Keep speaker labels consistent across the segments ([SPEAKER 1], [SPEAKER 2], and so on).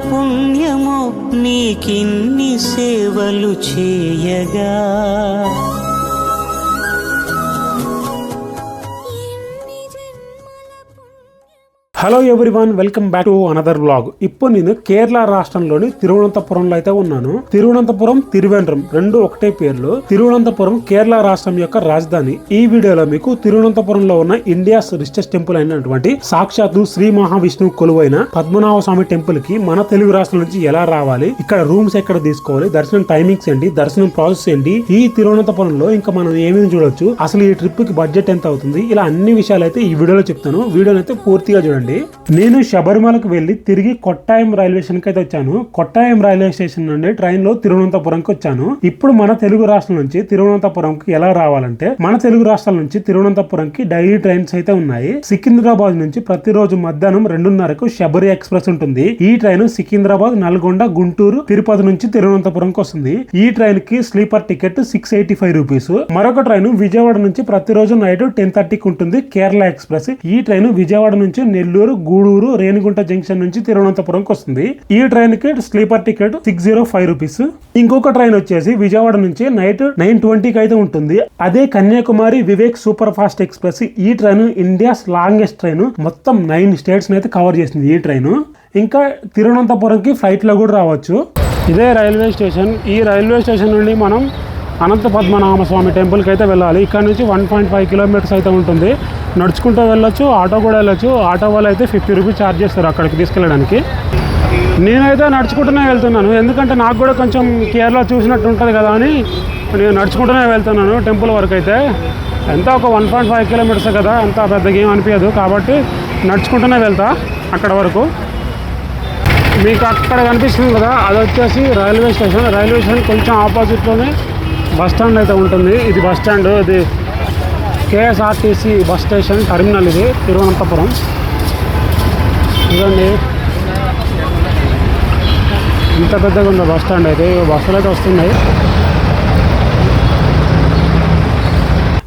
[SPEAKER 1] పుణ్యమో నీకిన్ని సేవలు చేయగా.
[SPEAKER 2] Hello everyone, welcome back to another vlog. ఇప్పుడు నేను కేరళ రాష్ట్రంలోని తిరువనంతపురంలో అయితే ఉన్నాను. తిరువనంతపురం, తిరువేంద్రం రెండు ఒకటే పేర్లు. తిరువనంతపురం కేరళ రాష్ట్రం యొక్క రాజధాని. ఈ వీడియోలో మీకు తిరువనంతపురంలో ఉన్న ఇండియాస్ రిచెస్ట్ టెంపుల్ అయినటువంటి సాక్షాత్తు శ్రీ మహావిష్ణువు కొలువైన పద్మనాభ స్వామి టెంపుల్ కి మన తెలుగు రాష్ట్రం నుంచి ఎలా రావాలి, ఇక్కడ రూమ్స్ ఎక్కడ తీసుకోవాలి, దర్శనం టైమింగ్స్ ఏంటి, దర్శనం ప్రాసెస్ ఏంటి, ఈ తిరువనంతపురంలో ఇంకా మనం ఏమేమి చూడొచ్చు, అసలు ఈ ట్రిప్ కి బడ్జెట్ ఎంత అవుతుంది, ఇలా అన్ని విషయాలు అయితే ఈ వీడియోలో చెప్తాను. వీడియోని అయితే పూర్తిగా చూడండి. నేను శబరిమలకు వెళ్లి తిరిగి కొట్టాయం రైల్వే స్టేషన్ కి అయితే వచ్చాను. కొట్టాయం రైల్వే స్టేషన్ నుండి ట్రైన్ లో తిరువనంతపురంకి వచ్చాను. ఇప్పుడు మన తెలుగు రాష్ట్రం నుంచి తిరువనంతపురంకి ఎలా రావాలంటే, మన తెలుగు రాష్ట్రాల నుంచి తిరువనంతపురంకి డైలీ ట్రైన్స్ అయితే ఉన్నాయి. సికింద్రాబాద్ నుంచి ప్రతిరోజు మధ్యాహ్నం 2:30కు శబరి ఎక్స్ప్రెస్ ఉంటుంది. ఈ ట్రైన్ సికింద్రాబాద్, నల్గొండ, గుంటూరు, తిరుపతి నుంచి తిరువనంతపురంకి వస్తుంది. ఈ ట్రైన్ కి స్లీపర్ టికెట్ 685 రూపీస్. మరొక ట్రైన్ విజయవాడ నుంచి ప్రతిరోజు నైట్ 10:30కి ఉంటుంది, కేరళ ఎక్స్ప్రెస్. ఈ ట్రైన్ విజయవాడ నుంచి నెల్లూరు, గూడూరు, రేణిగుంట జంక్షన్ నుంచి తిరువనంతపురంకి వస్తుంది. ఈ ట్రైన్ కి స్లీపర్ టికెట్ 605 రూపీస్. ఇంకొక ట్రైన్ వచ్చేసి విజయవాడ నుంచి నైట్ 9:20కి అయితే ఉంటుంది. అదే Kanyakumari Vivek super fast express. ఈ ట్రైన్ ఇండియాస్ లాంగెస్ట్ ట్రైన్. మొత్తం 9 స్టేట్స్ అయితే కవర్ చేసింది ఈ ట్రైన్. ఇంకా తిరువనంతపురంకి ఫ్లైట్ లో కూడా రావచ్చు. ఇదే రైల్వే స్టేషన్. ఈ రైల్వే స్టేషన్ నుండి మనం అనంత పద్మనాభ స్వామి టెంపుల్కి అయితే వెళ్ళాలి. ఇక్కడ నుంచి 1.5 కిలోమీటర్స్ అయితే ఉంటుంది. నడుచుకుంటూ వెళ్ళొచ్చు, ఆటో కూడా వెళ్ళొచ్చు. ఆటో వాళ్ళు అయితే 50 రూపీస్ ఛార్జ్ చేస్తారు అక్కడికి తీసుకెళ్ళడానికి. నేనైతే నడుచుకుంటూనే వెళ్తున్నాను, ఎందుకంటే నాకు కూడా కొంచెం కేరళ చూసినట్టు ఉంటుంది కదా అని నేను నడుచుకుంటూనే వెళ్తున్నాను టెంపుల్ వరకు. అయితే ఎంత ఒక 1.5 కిలోమీటర్స్ కదా, అంత పెద్దగా ఏం అనిపించదు, కాబట్టి నడుచుకుంటూనే వెళ్తా అక్కడ వరకు. మీకు అక్కడ కనిపిస్తుంది కదా, అది వచ్చేసి రైల్వే స్టేషన్. రైల్వే స్టేషన్ కొంచెం ఆపోజిట్లోనే బస్ స్టాండ్ అయితే ఉంటుంది. ఇది బస్ స్టాండ్, ఇది కేఎస్ఆర్టీసీ బస్ స్టేషన్ టర్మినల్. ఇది తిరువనంతపురం. చూడండి ఇంత పెద్దగా ఉందో బస్ స్టాండ్. అయితే బస్సులు అయితే వస్తున్నాయి.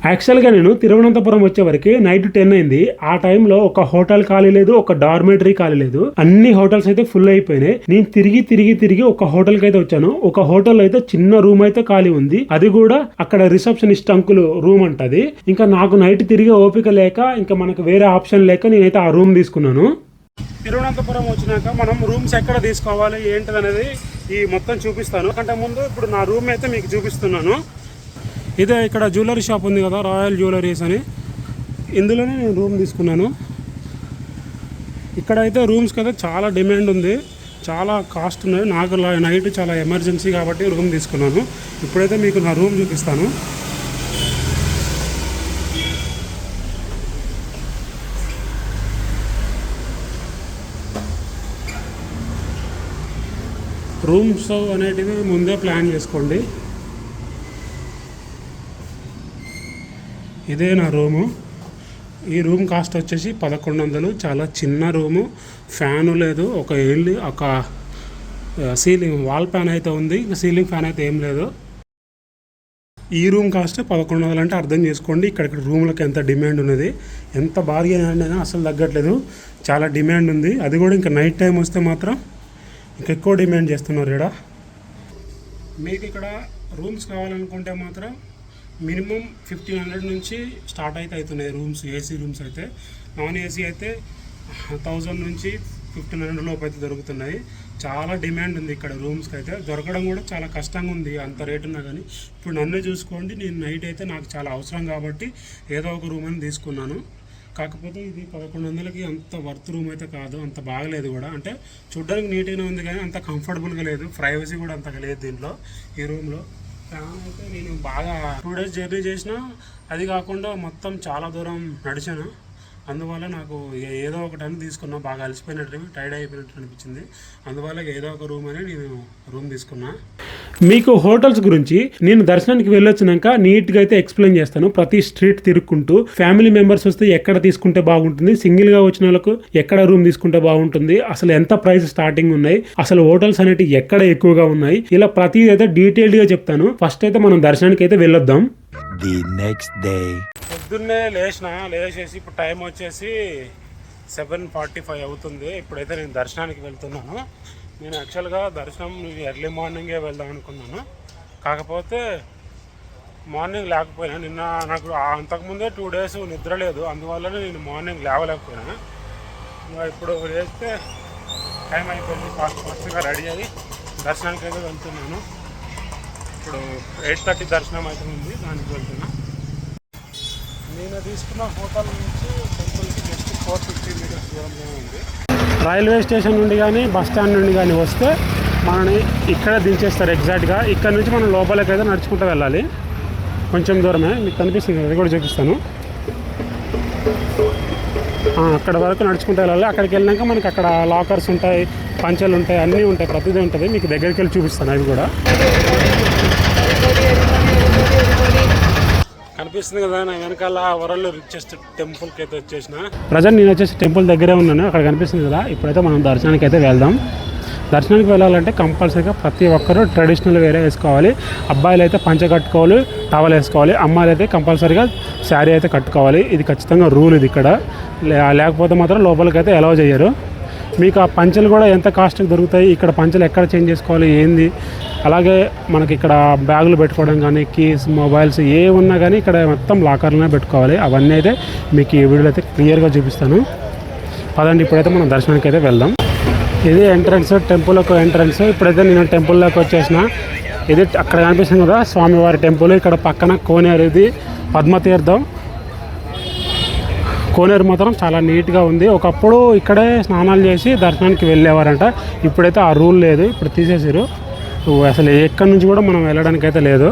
[SPEAKER 2] యాక్చువల్గా నేను తిరువనంతపురం వచ్చేవరకు నైట్ 10 అయింది. ఆ టైంలో ఒక హోటల్ ఖాళీ లేదు, ఒక డార్మెటరీ ఖాళీ లేదు. అన్ని హోటల్స్ అయితే ఫుల్ అయిపోయినాయి. నేను తిరిగి ఒక హోటల్ కి అయితే వచ్చాను. ఒక హోటల్ అయితే చిన్న రూమ్ అయితే ఖాళీ ఉంది. అది కూడా అక్కడ రిసెప్షనిస్ట్ అంకుల్ రూమ్ అంటది. ఇంకా నాకు నైట్ తిరిగే ఓపిక లేక, ఇంకా మనకు వేరే ఆప్షన్ లేక నేనైతే ఆ రూమ్ తీసుకున్నాను. తిరువనంతపురం వచ్చినాక మనం రూమ్స్ ఎక్కడ తీసుకోవాలి ఏంటిది అనేది ఈ మొత్తం చూపిస్తాను. కంటే ముందు ఇప్పుడు నా రూమ్ అయితే మీకు చూపిస్తున్నాను. ఇదే ఇక్కడ జ్యువెలరీ షాప్ ఉంది కదా, రాయల్ జ్యువెలరీస్ అని. ఇందులోనే నేను రూమ్ తీసుకున్నాను. ఇక్కడైతే రూమ్స్కి అయితే చాలా డిమాండ్ ఉంది, చాలా కాస్ట్ ఉన్నాయి. నాకు నైట్ చాలా ఎమర్జెన్సీ కాబట్టి రూమ్ తీసుకున్నాను. ఇప్పుడైతే మీకు నా రూమ్ చూపిస్తాను. రూమ్స్ అనేటివి ముందే ప్లాన్ చేసుకోండి. ఇదే నా రూము. ఈ రూమ్ కాస్ట్ వచ్చేసి 1100. చాలా చిన్న రూము, ఫ్యాను లేదు, ఒక సీలింగ్ వాల్ ఫ్యాన్ అయితే ఉంది, సీలింగ్ ఫ్యాన్ అయితే ఏం లేదు. ఈ రూమ్ కాస్ట్ 1100 అంటే అర్థం చేసుకోండి ఇక్కడ రూమ్లకు ఎంత డిమాండ్ ఉన్నది. ఎంత బార్గెన్ అయినా అసలు తగ్గట్లేదు, చాలా డిమాండ్ ఉంది. అది కూడా ఇంకా నైట్ టైం వస్తే మాత్రం ఇంకెక్కువ డిమాండ్ చేస్తున్నారు ఇక్కడ. మీకు ఇక్కడ రూమ్స్ కావాలనుకుంటే మాత్రం మినిమం 1500 నుంచి స్టార్ట్ అయితే అవుతున్నాయి రూమ్స్. ఏసీ రూమ్స్ అయితే, నాన్ ఏసీ అయితే 1000 నుంచి 1500 లోపు అయితే దొరుకుతున్నాయి. చాలా డిమాండ్ ఉంది ఇక్కడ రూమ్స్కి అయితే. దొరకడం కూడా చాలా కష్టంగా ఉంది అంత రేట్ ఉన్నా కానీ. ఇప్పుడు నన్నే చూసుకోండి, నేను నైట్ అయితే నాకు చాలా అవసరం కాబట్టి ఏదో ఒక రూమ్ అని తీసుకున్నాను. కాకపోతే ఇది 1100కి అంత వర్త్ రూమ్ అయితే కాదు, అంత బాగలేదు కూడా. అంటే చూడ్డానికి నీట్గానే ఉంది కానీ అంత కంఫర్టబుల్గా లేదు, ప్రైవసీ కూడా అంతగా లేదు దీంట్లో. ఈ రూమ్లో ఫ్యాన్ అయితే నేను బాగా 2 డేస్ జర్నీ చేసిన, అది కాకుండా మొత్తం చాలా దూరం నడిచాను. అందువల్ల నాకు ఏదో ఒకటి తీసుకున్నా, బాగా అలసిపోయినట్టు, టైర్డ్ అయిపోయినట్టు అనిపించింది. అందువల్ల ఏదో ఒక రూమ్ అని నేను రూమ్ తీసుకున్నా. మీకు హోటల్స్ గురించి నేను దర్శనానికి వెళ్ళొచ్చినాక నీట్గా అయితే ఎక్స్ప్లెయిన్ చేస్తాను. ప్రతి స్ట్రీట్ తిరుక్కుంటూ, ఫ్యామిలీ మెంబర్స్ వస్తే ఎక్కడ తీసుకుంటే బాగుంటుంది, సింగిల్గా వచ్చిన వాళ్ళకు ఎక్కడ రూమ్ తీసుకుంటే బాగుంటుంది, అసలు ఎంత ప్రైస్ స్టార్టింగ్ ఉన్నాయి, అసలు హోటల్స్ అనేవి ఎక్కడ ఎక్కువగా ఉన్నాయి, ఇలా ప్రతిదీ అయితే డీటెయిల్డ్గా చెప్తాను. ఫస్ట్ అయితే మనం దర్శనానికి అయితే వెళ్ళొద్దాం. పొద్దున్నే లేచేసి ఇప్పుడు టైం వచ్చేసి 7:45 అవుతుంది. ఇప్పుడైతే నేను దర్శనానికి వెళ్తున్నాను. నేను యాక్చువల్గా దర్శనం ఎర్లీ మార్నింగే వెళ్దాం అనుకున్నాను. కాకపోతే మార్నింగ్ లేకపోయినా నిన్న నాకు అంతకుముందే 2 days నిద్ర లేదు, అందువల్లనే నేను మార్నింగ్ లేవలేకపోయినా. ఇప్పుడు లేస్తే టైం అయిపోయింది, ఫాస్ట్గా రెడీ అయ్యి దర్శనానికి అయితే వెళ్తున్నాను. ఇప్పుడు 8:30 దర్శనం అయితే ఉంది, దానికి వెళ్తున్నా. నేను తీసుకున్న హోటల్ నుంచి టెంపుల్కి జస్ట్ 450 meters దూరంలో ఉంది. రైల్వే స్టేషన్ నుండి కానీ బస్ స్టాండ్ నుండి కానీ వస్తే మనని ఇక్కడ దించేస్తారు ఎగ్జాక్ట్గా. ఇక్కడ నుంచి మనం లోపలికి అయితే నడుచుకుంటూ వెళ్ళాలి, కొంచెం దూరమే. మీకు కనిపిస్తుంది, అది కూడా చూపిస్తాను. అక్కడ వరకు నడుచుకుంటూ వెళ్ళాలి. అక్కడికి వెళ్ళినాక మనకి అక్కడ లాకర్స్ ఉంటాయి, పంచెలు ఉంటాయి, అన్నీ ఉంటాయి, ప్రతిదీ ఉంటుంది. మీకు దగ్గరికి వెళ్ళి చూపిస్తాను. అవి కూడా కనిపిస్తుంది కదా నా వెనకాల వరల్డ్ రిచెస్ట్ టెంపుల్కి అయితే వచ్చేసిన. ప్రజెంట్ నేను వచ్చేసి టెంపుల్ దగ్గరే ఉన్నాను, అక్కడ కనిపిస్తుంది కదా. ఇప్పుడైతే మనం దర్శనానికి అయితే వెళ్దాం. దర్శనానికి వెళ్ళాలంటే కంపల్సరీగా ప్రతి ఒక్కరూ ట్రెడిషనల్ వేరే వేసుకోవాలి. అబ్బాయిలు అయితే పంచె కట్టుకోవాలి, టవల్ వేసుకోవాలి. అమ్మాయిలు అయితే కంపల్సరీగా శారీ అయితే కట్టుకోవాలి. ఇది ఖచ్చితంగా రూల్ ఇది ఇక్కడ. లేకపోతే మాత్రం లోపలికి అయితే అలౌ చేయరు. మీకు ఆ పంచెలు కూడా ఎంత కాస్ట్కి దొరుకుతాయి, ఇక్కడ పంచెలు ఎక్కడ చేంజ్ చేసుకోవాలి ఏంది, అలాగే మనకి ఇక్కడ బ్యాగులు పెట్టుకోవడం కానీ, కీస్, మొబైల్స్ ఏ ఉన్నా కానీ ఇక్కడ మొత్తం లాకర్లోనే పెట్టుకోవాలి. అవన్నీ అయితే మీకు ఈ వీడియోలో అయితే క్లియర్గా చూపిస్తాను. పదండి ఇప్పుడైతే మనం దర్శనానికి అయితే వెళ్దాం. ఇది ఎంట్రన్స్, టెంపుల్కి ఎంట్రన్స్. ఇప్పుడైతే నేను టెంపుల్లోకి వచ్చేసిన. ఇది అక్కడ కనిపిస్తుంది కదా స్వామివారి టెంపుల్. ఇక్కడ పక్కన కోనేరు, ఇది పద్మతీర్థం. కోనేరు మాత్రం చాలా నీట్గా ఉంది. ఒకప్పుడు ఇక్కడే స్నానాలు చేసి దర్శనానికి వెళ్ళేవారంట. ఇప్పుడైతే ఆ రూల్ లేదు, ఇప్పుడు తీసేసారు. అసలు ఎక్కడి నుంచి కూడా మనం వెళ్ళడానికి అయితే లేదు.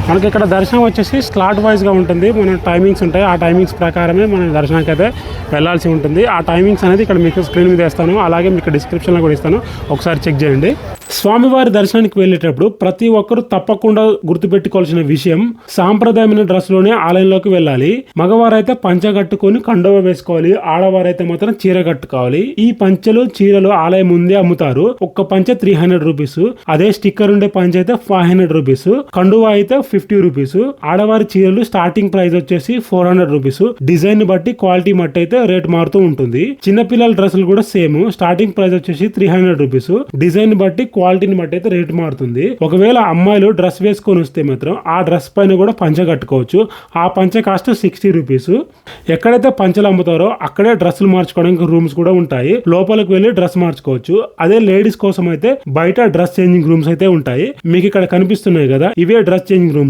[SPEAKER 2] మనకి ఇక్కడ దర్శనం వచ్చేసి స్లాట్ వైజ్గా ఉంటుంది. మన టైమింగ్స్ ఉంటాయి, ఆ టైమింగ్స్ ప్రకారమే మనం దర్శనానికి అయితే వెళ్ళాల్సి ఉంటుంది. ఆ టైమింగ్స్ అనేది ఇక్కడ మీకు స్క్రీన్ మీద వేస్తాను, అలాగే మీకు డిస్క్రిప్షన్లో కూడా ఇస్తాను, ఒకసారి చెక్ చేయండి. స్వామివారి దర్శనానికి వెళ్ళేటప్పుడు ప్రతి ఒక్కరూ తప్పకుండా గుర్తుపెట్టుకోవాల్సిన విషయం, సాంప్రదాయమైన డ్రెస్లోనే ఆలయంలోకి వెళ్ళాలి. మగవారైతే పంచ కట్టుకొని కండువ వేసుకోవాలి, ఆడవారైతే మాత్రం చీర కట్టుకోవాలి. ఈ పంచెలు, చీరలు ఆలయం ముందే అమ్ముతారు. ఒక్క పంచె 300 రూపీస్, అదే స్టిక్కర్ ఉండే పంచె అయితే 500 రూపీస్, కండువ అయితే 50 రూపీస్. ఆడవారి చీరలు స్టార్టింగ్ ప్రైస్ వచ్చేసి 400 రూపీస్. డిజైన్ బట్టి, క్వాలిటీ బట్టి అయితే రేట్ మారుతూ ఉంటుంది. చిన్నపిల్లల డ్రెస్సులు కూడా సేమ్, స్టార్టింగ్ ప్రైస్ వచ్చేసి 300 రూపీస్. డిజైన్ బట్టి, క్వాలిటీని బట్టి అయితే రేట్ మారుతుంది. ఒకవేళ అమ్మాయిలు డ్రెస్ వేసుకొని వస్తే మాత్రం ఆ డ్రెస్ పైన కూడా పంచె కట్టుకోవచ్చు. ఆ పంచె కాస్ట్ 60 రూపీస్. ఎక్కడైతే పంచెలు అమ్ముతారో అక్కడే డ్రెస్సులు మార్చుకోవడానికి రూమ్స్ కూడా ఉంటాయి, లోపలికి వెళ్ళి డ్రెస్ మార్చుకోవచ్చు. అదే లేడీస్ కోసం అయితే బయట డ్రెస్ చేంజింగ్ రూమ్స్ అయితే ఉంటాయి. మీకు ఇక్కడ కనిపిస్తున్నాయి కదా, ఇవే డ్రెస్ చేంజింగ్ రూమ్స్.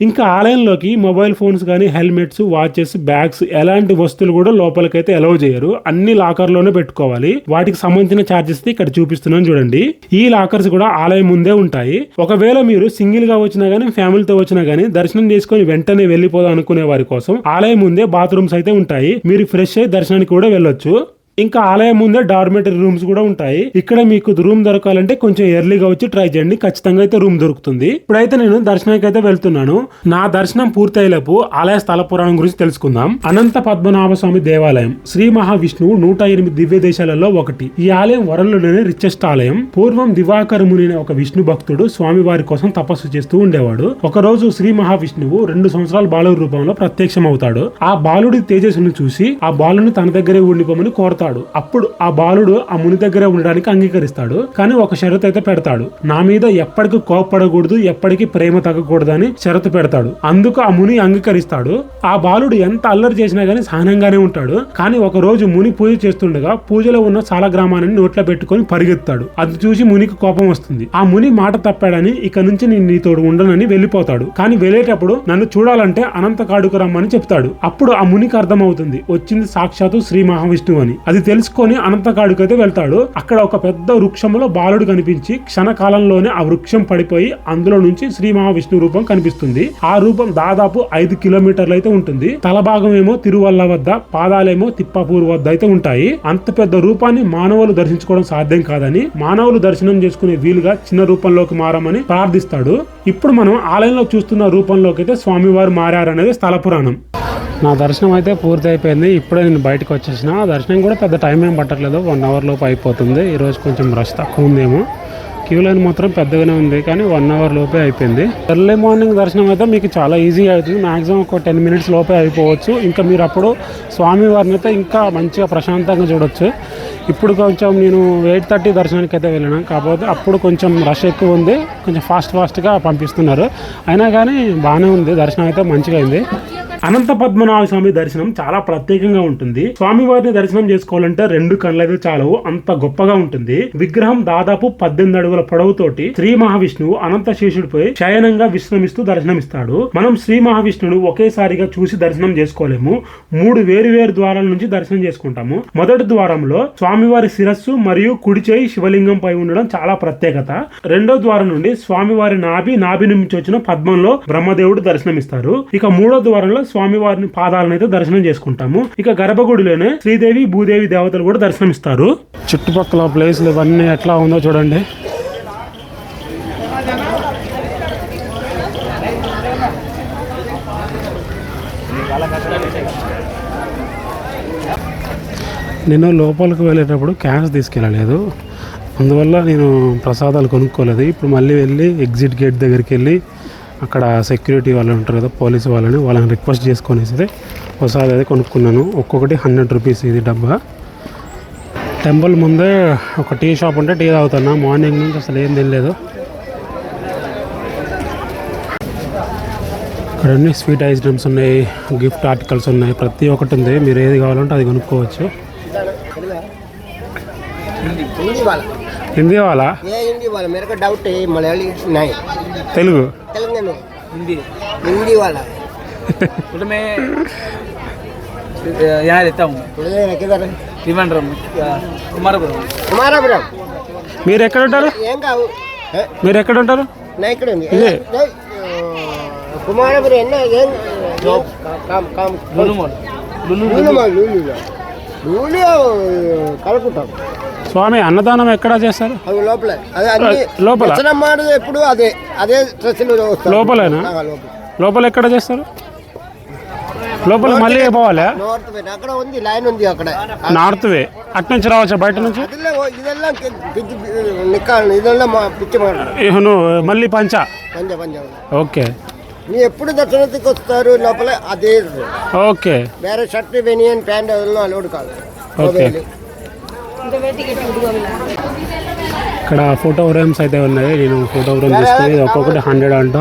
[SPEAKER 2] ఇంకా ఆలయంలోకి మొబైల్ ఫోన్స్ కానీ, హెల్మెట్స్, వాచెస్, బ్యాగ్స్ ఎలాంటి వస్తువులు కూడా లోపలికైతే అలౌ చేయరు. అన్ని లాకర్ లోనే పెట్టుకోవాలి. వాటికి సంబంధించిన చార్జెస్ ఇక్కడ చూపిస్తున్నాను చూడండి. ఈ లాకర్స్ కూడా ఆలయం ముందే ఉంటాయి. ఒకవేళ మీరు సింగిల్ గా వచ్చినా గానీ, ఫ్యామిలీతో వచ్చినా గానీ దర్శనం చేసుకుని వెంటనే వెళ్ళిపోదాం అనుకునే వారి కోసం ఆలయం ముందే బాత్రూమ్స్ అయితే ఉంటాయి. మీరు ఫ్రెష్ అయ్యి దర్శనానికి కూడా వెళ్ళొచ్చు. ఇంకా ఆలయం ముందే డార్మెటరీ రూమ్స్ కూడా ఉంటాయి. ఇక్కడ మీకు రూమ్ దొరకాలంటే కొంచెం ఎర్లీగా వచ్చి ట్రై చేయండి, ఖచ్చితంగా అయితే రూమ్ దొరుకుతుంది. ఇప్పుడైతే నేను దర్శనానికి అయితే వెళ్తున్నాను. నా దర్శనం పూర్తయ్యేలోపు ఆలయ స్థల పురాణం గురించి తెలుసుకుందాం. అనంత పద్మనాభ స్వామి దేవాలయం శ్రీ మహావిష్ణువు 108 దివ్య దేశాలలో ఒకటి. ఈ ఆలయం వరల్డ్లోనే రిచెస్ట్ ఆలయం. పూర్వం దివాకర ముని అనే ఒక విష్ణు భక్తుడు స్వామివారి కోసం తపస్సు చేస్తూ ఉండేవాడు. ఒక రోజు శ్రీ మహావిష్ణువు 2 సంవత్సరాల బాలుడి రూపంలో ప్రత్యక్షం అవుతాడు. ఆ బాలుడి తేజస్సును చూసి ఆ బాలుని తన దగ్గరే ఉండిపోమని కోరతాడు. అప్పుడు ఆ బాలుడు ఆ ముని దగ్గర ఉండడానికి అంగీకరిస్తాడు. కానీ ఒక షరతు అయితే పెడతాడు. నా మీద ఎప్పటికీ కోపపడకూడదు, ఎప్పటికీ ప్రేమ తగ్గకూడదు అని షరతు పెడతాడు. అందుకు ఆ ముని అంగీకరిస్తాడు. ఆ బాలుడు ఎంత అల్లరి చేసినా గానీ సహనంగానే ఉంటాడు. కానీ ఒక రోజు ముని పూజ చేస్తుండగా పూజలో ఉన్న చాలా గ్రామాన్ని నోట్లో పెట్టుకొని పరిగెత్తాడు. అది చూసి మునికి కోపం వస్తుంది. ఆ ముని మాట తప్పాడని ఇక నుంచి నేను నీతోడు ఉండనని వెళ్ళిపోతాడు. కానీ వెళ్ళేటప్పుడు నన్ను చూడాలంటే అనంత కాడుకు రమ్మని చెప్తాడు. అప్పుడు ఆ మునికి అర్థమవుతుంది వచ్చింది సాక్షాత్తు శ్రీ మహావిష్ణువు అని. అది తెలుసుకొని అనంతకాడుకు అయితే వెళ్తాడు. అక్కడ ఒక పెద్ద వృక్షంలో బాలుడు కనిపించి క్షణకాలంలోనే ఆ వృక్షం పడిపోయి అందులో నుంచి శ్రీ మహావిష్ణు రూపం కనిపిస్తుంది. ఆ రూపం దాదాపు 5 కిలోమీటర్లు అయితే ఉంటుంది. తల భాగం ఏమో తిరువల్ల వద్ద, పాదాలేమో తిప్పాపూర్ వద్ద అయితే ఉంటాయి. అంత పెద్ద రూపాన్ని మానవులు దర్శించుకోవడం సాధ్యం కాదని, మానవులు దర్శనం చేసుకునే వీలుగా చిన్న రూపంలోకి మారమని ప్రార్థిస్తాడు. ఇప్పుడు మనం ఆలయంలో చూస్తున్న రూపంలోకి అయితే స్వామివారు మారారనేది స్థల పురాణం. నా దర్శనం అయితే పూర్తి అయిపోయింది. ఇప్పుడే నేను బయటకు వచ్చేసిన. దర్శనం కూడా పెద్ద టైం ఏం పట్టట్లేదు, 1 hour లోపు అయిపోతుంది. ఈరోజు కొంచెం రష్ తక్కువ ఉందేమో. క్యూ లైన్ మాత్రం పెద్దగానే ఉంది, కానీ 1 అవర్ లోపే అయిపోయింది. ఎర్లీ మార్నింగ్ దర్శనం అయితే మీకు చాలా ఈజీగా అవుతుంది. మాక్సిమం ఒక 10 మినిట్స్ లోపే అయిపోవచ్చు. ఇంకా మీరు అప్పుడు స్వామివారిని అయితే ఇంకా మంచిగా ప్రశాంతంగా చూడొచ్చు. ఇప్పుడు కొంచెం నేను 8:30 దర్శనానికి అయితే వెళ్ళాను, కాకపోతే అప్పుడు కొంచెం రష్ ఎక్కువ ఉంది, కొంచెం ఫాస్ట్గా పంపిస్తున్నారు. అయినా కానీ బాగానే ఉంది, దర్శనం అయితే మంచిగా అయింది. అనంత పద్మనాభ స్వామి దర్శనం చాలా ప్రత్యేకంగా ఉంటుంది. స్వామివారిని దర్శనం చేసుకోవాలంటే 2 కళ్ళు అయితే చాలవు, అంత గొప్పగా ఉంటుంది. విగ్రహం దాదాపు 18 అడుగుల పొడవుతోటి శ్రీ మహావిష్ణువు అనంత శేషుడిపై శయనంగా విశ్రమిస్తూ దర్శనమిస్తాడు. మనం శ్రీ మహావిష్ణువును ఒకేసారిగా చూసి దర్శనం చేసుకోలేము. 3 వేరు ద్వారాల నుంచి దర్శనం చేసుకుంటాము. మొదటి ద్వారంలో స్వామివారి శిరస్సు మరియు కుడి చేయి శివలింగం పై ఉండడం చాలా ప్రత్యేకత. రెండో ద్వారం నుండి స్వామివారి నాభి నుంచి వచ్చిన పద్మంలో బ్రహ్మదేవుడు దర్శనమిస్తారు. ఇక మూడో ద్వారంలో స్వామివారిని పాదాలను అయితే దర్శనం చేసుకుంటాము. ఇక గర్భగుడిలోనే శ్రీదేవి భూదేవి దేవతలు కూడా దర్శనమిస్తారు. చుట్టుపక్కల ప్లేస్లు ఇవన్నీ ఎట్లా ఉందో చూడండి. నేను లోపలికి వెళ్ళేటప్పుడు క్యాష్ తీసుకెళ్ళలేదు, అందువల్ల నేను ప్రసాదాలు కొనుక్కోలేదు. ఇప్పుడు మళ్ళీ వెళ్ళి ఎగ్జిట్ గేట్ దగ్గరికి వెళ్ళి అక్కడ సెక్యూరిటీ వాళ్ళు ఉంటారు కదా, పోలీసు వాళ్ళని రిక్వెస్ట్ చేసుకొని ప్రసాదం అయితే కొనుక్కున్నాను. ఒక్కొక్కటి 100 రూపీస్ ఇది డబ్బా. టెంపుల్ ముందే ఒక టీ షాప్ ఉంటే టీ తాగుతున్నా. మార్నింగ్ నుంచి అసలు ఏం తినలేదు. ఇక్కడ అన్ని స్వీట్ ఐటమ్స్ ఉన్నాయి, గిఫ్ట్ ఆర్టికల్స్ ఉన్నాయి, ప్రతి ఒక్కటి ఉంది. మీరు ఏది కావాలంటే అది కొనుక్కోవచ్చు. हिंदी वाला
[SPEAKER 3] ये हिंदी वाला मेरे को डाउट है मलयाली नहीं
[SPEAKER 2] तेलुगु
[SPEAKER 3] तेलंगाना हिंदी वाला है
[SPEAKER 4] तो मैं यहाँ रहता हूँ
[SPEAKER 3] किधर
[SPEAKER 4] त्रिवेंद्रम
[SPEAKER 3] कुमारपुरम
[SPEAKER 2] మీరు ఎక్కడ ఉంటారు?
[SPEAKER 3] ఏం కావు
[SPEAKER 2] మీరు ఎక్కడ ఉంటారు?
[SPEAKER 3] నా ఇక్కడ ఉంది కుమారపురం ఎన్న ఏం కామ్ లూలు కలుపుతాం.
[SPEAKER 2] స్వామి అన్నదానం ఎక్కడ చేస్తారు?
[SPEAKER 3] అది లోపల అదే అన్ని
[SPEAKER 2] లోపల
[SPEAKER 3] ఎప్పుడు అదే అదే
[SPEAKER 2] లోపలేనా? లోపల ఎక్కడ చేస్తారు? లోపల మళ్ళీ పోవాలా?
[SPEAKER 3] నార్త్ వే అక్కడ ఉంది, లైన్ ఉంది అక్కడ.
[SPEAKER 2] నార్త్ వే అటు నుంచి రావచ్చా బయట నుంచి? మళ్ళీ పంచా ఓకే.
[SPEAKER 3] మీరు ఎప్పుడు దర్శనానికి వస్తారు లోపల అదే
[SPEAKER 2] ఓకే.
[SPEAKER 3] వేరే షర్ట్ బెనియన్ ప్యాంట్ అలౌడ్ కాదు.
[SPEAKER 2] ఓకే. ఇక్కడ ఫోటో ఫ్రేమ్స్ అయితే ఉన్నాయి. నేను ఫోటో ఫ్రేమ్ తీసుకుని ఒక్కొక్కటి 100 అంట.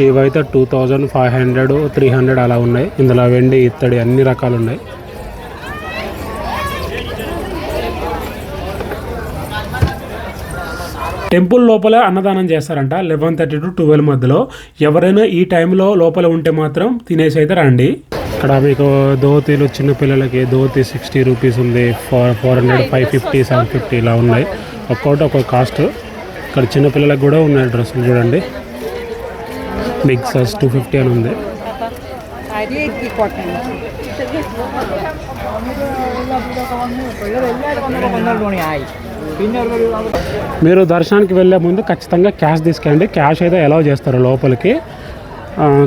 [SPEAKER 2] ఇవైతే 2500, 300 అలా ఉన్నాయి. ఇందులో వెండి ఇత్తడి అన్ని రకాలు ఉన్నాయి. టెంపుల్ లోపల అన్నదానం చేస్తారంట 11:30 to 12 మధ్యలో. ఎవరైనా ఈ టైంలో లోపల ఉంటే మాత్రం తినేసి అయితే రండి. ఇక్కడ మీకు ధోతీలు చిన్నపిల్లలకి ధోతి 60 రూపీస్ ఉంది, 400, 550, 750 ఇలా ఉన్నాయి. ఒక్కొక్క కాస్ట్. ఇక్కడ చిన్నపిల్లలకు కూడా ఉన్నాయి డ్రెస్సులు చూడండి. బిగ్ సైజ్ 250 అని ఉంది. మీరు దర్శనానికి వెళ్ళే ముందు ఖచ్చితంగా క్యాష్ తీసుకెళ్ళండి. క్యాష్ అయితే అలౌ చేస్తారు లోపలికి,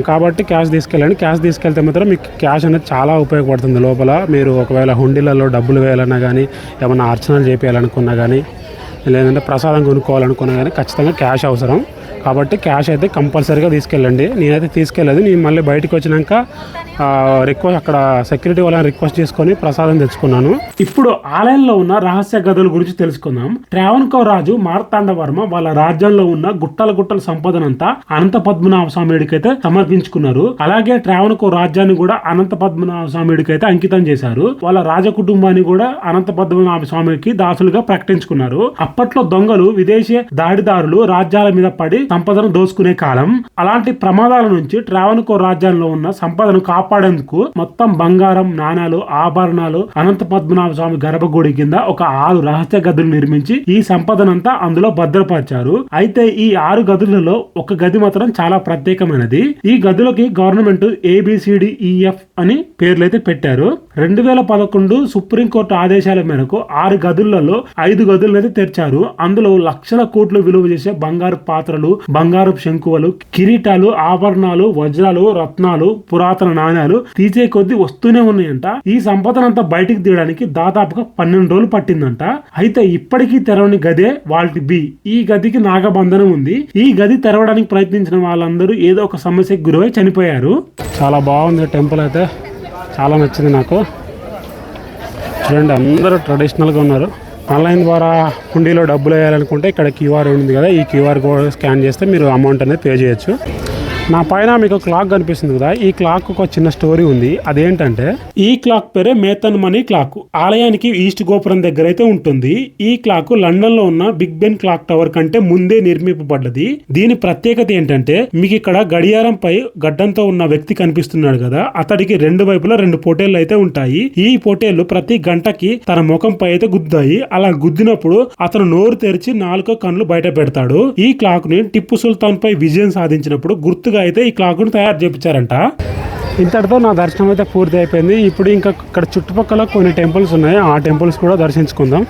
[SPEAKER 2] కాబట్టి క్యాష్ తీసుకెళ్ళండి. క్యాష్ తీసుకెళ్తే మాత్రం మీకు క్యాష్ అనేది చాలా ఉపయోగపడుతుంది. లోపల మీరు ఒకవేళ హుండీలలో డబ్బులు వేయాలన్నా కానీ, ఏమన్నా అర్చనలు చేయాలనుకున్నా కానీ, లేదంటే ప్రసాదం కొనుక్కోవాలనుకున్నా కానీ ఖచ్చితంగా క్యాష్ అవసరం. కాబట్టి క్యాష్ అయితే కంపల్సరీగా తీసుకెళ్ళండి. నేనైతే తీసుకెళ్ళలేదు. నేను మళ్ళీ బయటకు వచ్చినాక రిక్వెస్ట్ అక్కడ సెక్యూరిటీ వాళ్ళని రిక్వెస్ట్ చేసుకొని ప్రసాదం తెచ్చుకున్నాను. ఇప్పుడు ఆలయంలో ఉన్న రహస్య గదుల గురించి తెలుసుకుందాం. ట్రావెన్కోర్ రాజు మార్తాండవర్మ వాళ్ళ రాజ్యంలో ఉన్న గుట్టల సంపదనంతా అనంత పద్మనాభ స్వామిడికి అయితే సమర్పించుకున్నారు. అలాగే ట్రావెన్కోర్ రాజ్యాన్ని కూడా అనంత పద్మనాభ స్వామిడికి అయితే అంకితం చేశారు. వాళ్ళ రాజ కుటుంబాన్ని కూడా అనంత పద్మనాభ స్వామికి దాసులుగా ప్రకటించుకున్నారు. అప్పట్లో దొంగలు, విదేశీ దాడిదారులు రాజ్యాల మీద పడి సంపదను దోసుకునే కాలం. అలాంటి ప్రమాదాల నుంచి ట్రావెన్కోర్ రాజ్యంలో ఉన్న సంపదను కాపాడేందుకు మొత్తం బంగారం, నాణాలు, ఆభరణాలు అనంత పద్మనాభ స్వామి గర్భగుడి కింద ఒక 6 రహస్య గదులు నిర్మించి ఈ సంపదనంతా అందులో భద్రపరిచారు. అయితే ఈ 6 గదులలో ఒక గది మాత్రం చాలా ప్రత్యేకమైనది. ఈ గదులకి గవర్నమెంట్ ABCDEF అని పేర్లైతే పెట్టారు. 2011 సుప్రీంకోర్టు ఆదేశాల మేరకు 6 గదులలో 5 గదులను అయితే తెరిచారు. అందులో లక్షల కోట్లు విలువ చేసే బంగారు పాత్రలు, బంగారు శంకువలు, కిరీటాలు, ఆభరణాలు, వజ్రాలు, రత్నాలు, పురాతన నాణ్యాలు తీసే కొద్దీ వస్తూనే ఉన్నాయంట. ఈ సంపదనంతా బయటికి తీయడానికి దాదాపుగా 12 రోజులు పట్టిందంట. అయితే ఇప్పటికీ తెరవని గదే వాల్ట్ బి. ఈ గదికి నాగబంధనం ఉంది. ఈ గది తెరవడానికి ప్రయత్నించిన వాళ్ళందరూ ఏదో ఒక సమస్యకు గురై చనిపోయారు. చాలా బాగుంది టెంపుల్ అయితే, చాలా నచ్చింది నాకు. చూడండి, అందరూ ట్రెడిషనల్గా ఉన్నారు. ఆన్లైన్ ద్వారా హుండీలో డబ్బులు వేయాలనుకుంటే ఇక్కడ క్యూఆర్ ఉంది కదా, ఈ క్యూఆర్ కోడ్ స్కాన్ చేస్తే మీరు అమౌంట్ అనేది పే చేయొచ్చు. నా పైన మీకు క్లాక్ కనిపిస్తుంది కదా, ఈ క్లాక్ ఒక చిన్న స్టోరీ ఉంది. అదేంటంటే ఈ క్లాక్ పేరే మేతన్ మనీ క్లాక్. ఆలయానికి ఈస్ట్ గోపురం దగ్గర అయితే ఉంటుంది. ఈ క్లాక్ లండన్ లో ఉన్న బిగ్ బెన్ క్లాక్ టవర్ కంటే ముందే నిర్మింపబడ్డది. దీని ప్రత్యేకత ఏంటంటే మీకు ఇక్కడ గడియారం పై గడ్డంతో ఉన్న వ్యక్తి కనిపిస్తున్నాడు కదా, అతడికి 2 వైపులా 2 పొటేళ్లు అయితే ఉంటాయి. ఈ పొటేళ్లు ప్రతి గంటకి తన ముఖంపై అయితే గుద్దాయి. అలా గుద్దినప్పుడు అతను నోరు తెరిచి 4 కళ్ళు బయట పెడతాడు. ఈ క్లాక్ ని టిప్పు సుల్తాన్ పై విజయం సాధించినప్పుడు గుర్తుగా అయితే ఈ క్లాక్ ను తయారు చేయించారంట. ఇంతటితో నా దర్శనం అయితే పూర్తి అయిపోయింది. ఇప్పుడు ఇంకా ఇక్కడ చుట్టుపక్కల కొన్ని టెంపుల్స్ ఉన్నాయి, ఆ టెంపుల్స్ కూడా దర్శించుకుందాం.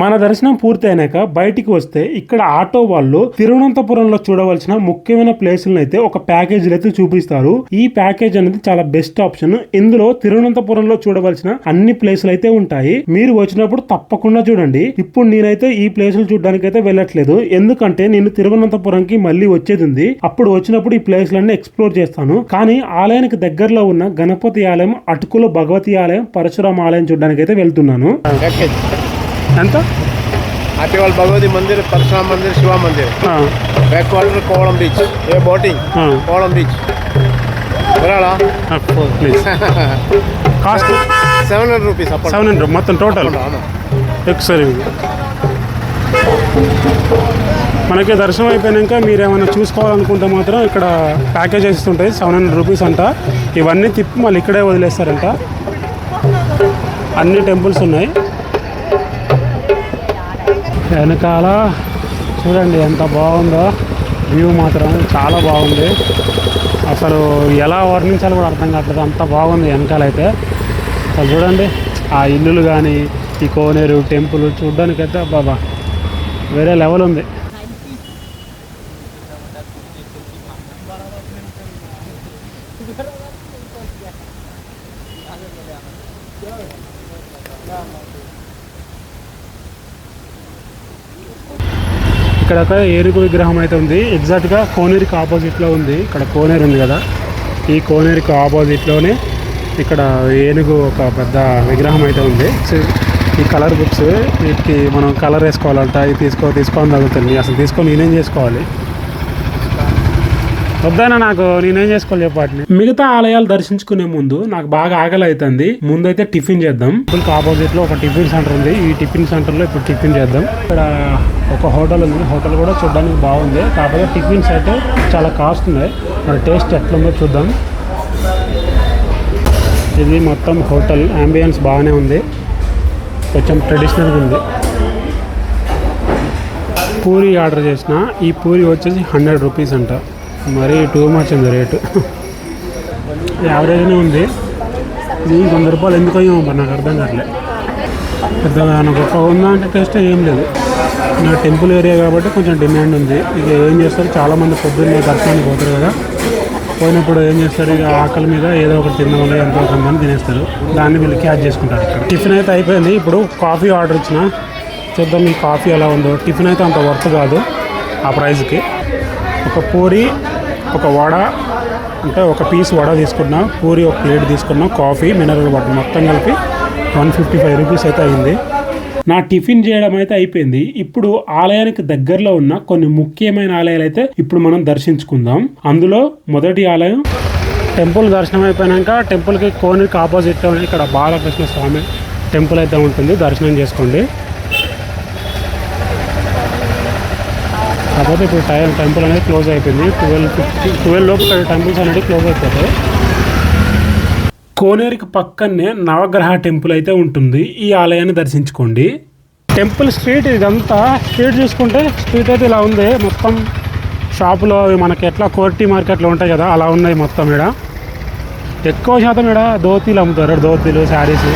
[SPEAKER 2] మన దర్శనం పూర్తి అయినాక బయటికి వస్తే ఇక్కడ ఆటో వాళ్ళు తిరువనంతపురంలో చూడవలసిన ముఖ్యమైన ప్లేసులను అయితే ఒక ప్యాకేజీలు అయితే చూపిస్తారు. ఈ ప్యాకేజ్ అనేది చాలా బెస్ట్ ఆప్షన్. ఇందులో తిరువనంతపురంలో చూడవలసిన అన్ని ప్లేసులు అయితే ఉంటాయి. మీరు వచ్చినప్పుడు తప్పకుండా చూడండి. ఇప్పుడు నేనైతే ఈ ప్లేసులు చూడడానికి అయితే వెళ్ళట్లేదు, ఎందుకంటే నేను తిరువనంతపురంకి మళ్ళీ వచ్చేది ఉంది. అప్పుడు వచ్చినప్పుడు ఈ ప్లేసులన్నీ ఎక్స్ప్లోర్ చేస్తాను. కానీ ఆలయానికి దగ్గరలో ఉన్న గణపతి ఆలయం, అటుకుల భగవతి ఆలయం, పరశురామ ఆలయం చూడడానికి అయితే వెళ్తున్నాను. ఎంత?
[SPEAKER 3] అటివాల్ Bhagavathi Mandir, Parashurama Mandir, Shiva Mandir, back water Kovalam beach, a boating Kovalam beach.
[SPEAKER 2] Please. Cost
[SPEAKER 3] 700 rupees.
[SPEAKER 2] 700 మొత్తం టోటల్. సరే, మనకి దర్శనం అయిపోయాక మీరు ఏమైనా చూసుకోవాలనుకుంటే మాత్రం ఇక్కడ ప్యాకేజెస్ ఉంటాయి. 700 రూపీస్ అంట. ఇవన్నీ తిప్పి మళ్ళీ ఇక్కడే వదిలేస్తారంట. అన్ని టెంపుల్స్ ఉన్నాయి. వెనకాల చూడండి ఎంత బాగుందో, వ్యూ మాత్రం చాలా బాగుంది. అసలు ఎలా వర్ణించాలో కూడా అర్థం కావట్లేదు, అంత బాగుంది వెనకాలైతే. అసలు చూడండి ఆ ఇల్లులు కానీ, ఈ కోనేరు టెంపుల్ చూడడానికైతే బాబా వేరే లెవెల్ ఉంది. ఇక్కడ ఒక ఏనుగు విగ్రహం అయితే ఉంది. ఎగ్జాక్ట్గా కోనేరుకి ఆపోజిట్లో ఉంది. ఇక్కడ కోనేరు ఉంది కదా, ఈ కోనేరుకి ఆపోజిట్లోనే ఇక్కడ ఏనుగు ఒక పెద్ద విగ్రహం అయితే ఉంది. ఈ కలర్ బుక్స్, వీటికి మనం కలర్ వేసుకోవాలంట. ఇది తీసుకోని తగ్గుతుంది. అసలు తీసుకొని నేనేం చేసుకోవాలి? వద్దానా, నాకు నేనేం చేసుకోవాలి చెప్పాటిని. మిగతా ఆలయాలు దర్శించుకునే ముందు నాకు బాగా ఆకలి అవుతుంది. ముందైతే టిఫిన్ చేద్దాం. ఆపోజిట్ లో ఒక టిఫిన్ సెంటర్ ఉంది. ఈ టిఫిన్ సెంటర్ లో ఇప్పుడు టిఫిన్ చేద్దాం. ఇక్కడ ఒక హోటల్ ఉంది. హోటల్ కూడా చూడడానికి బాగుంది, కాకపోతే టిఫిన్స్ అయితే చాలా కాస్ట్ ఉన్నాయి. మరి టేస్ట్ ఎట్లుందో చూద్దాం. ఇది మొత్తం హోటల్ అంబియన్స్ బాగానే ఉంది, కొంచెం ట్రెడిషనల్గా ఉంది. పూరి ఆర్డర్ చేసిన. ఈ పూరి వచ్చేసి 100 రూపీస్ అంట. మరి టూ మచ్ ఉంది రేటు. యావరేజ్నే ఉంది. ఇది 100 రూపాయలు ఎందుకు అయ్యామో మరి నాకు అర్థం కావట్లేదు. పెద్దగా గొప్ప ఉందా అంటే టేస్ట్ ఏం లేదు. నా టెంపుల్ ఏరియా కాబట్టి కొంచెం డిమాండ్ ఉంది. ఇక ఏం చేస్తారు, చాలామంది పొద్దున్నే దర్శనానికి పోతారు కదా, పోయినప్పుడు ఏం చేస్తారు, ఇక ఆకలి మీద ఏదో ఒకటి తిందామని ఎంతో కొంతమంది తినేస్తారు. దాన్ని వీళ్ళు క్యాచ్ చేసుకుంటారు. ఇక్కడ టిఫిన్ అయితే అయిపోయింది. ఇప్పుడు కాఫీ ఆర్డర్ ఇచ్చిన. చూద్దాం ఈ కాఫీ ఎలా ఉందో. టిఫిన్ అయితే అంత వర్త్ కాదు ఆ ప్రైస్కి. ఒక పూరి, ఒక వడ, అంటే ఒక పీస్ వడ తీసుకున్నా, పూరి ఒక ప్లేట్ తీసుకున్నా, కాఫీ, మినరల్ వాటర్ మొత్తం కలిపి 155 రూపీస్ అయితే అయింది. నా టిఫిన్ చేయడం అయితే అయిపోయింది. ఇప్పుడు ఆలయానికి దగ్గరలో ఉన్న కొన్ని ముఖ్యమైన ఆలయాలు అయితే ఇప్పుడు మనం దర్శించుకుందాం. అందులో మొదటి ఆలయం, టెంపుల్ దర్శనం అయిపోయాక టెంపుల్కి కోనేరుకి ఆపోజిట్ ఇక్కడ బాలకృష్ణ స్వామి టెంపుల్ అయితే ఉంటుంది, దర్శనం చేసుకోండి. కాకపోతే ఇప్పుడు టెంపుల్ అనేది క్లోజ్ అయిపోయింది. 12 లోపు టెంపుల్స్ అనేది క్లోజ్ అయిపోతాయి. కోనేరుకి పక్కనే నవగ్రహ టెంపుల్ అయితే ఉంటుంది. ఈ ఆలయాన్ని దర్శించుకోండి. టెంపుల్ స్ట్రీట్ ఇదంతా. స్ట్రీట్ చూసుకుంటే స్ట్రీట్ అయితే ఇలా ఉంది. మొత్తం షాపులో మనకి ఎట్లా కోర్టీ మార్కెట్లో ఉంటాయి కదా, అలా ఉన్నాయి మొత్తం. ఇక్కడ ఎక్కువ శాతం ఇక్కడ ధోతీలు అమ్ముతారు. ధోతీలు, శారీస్,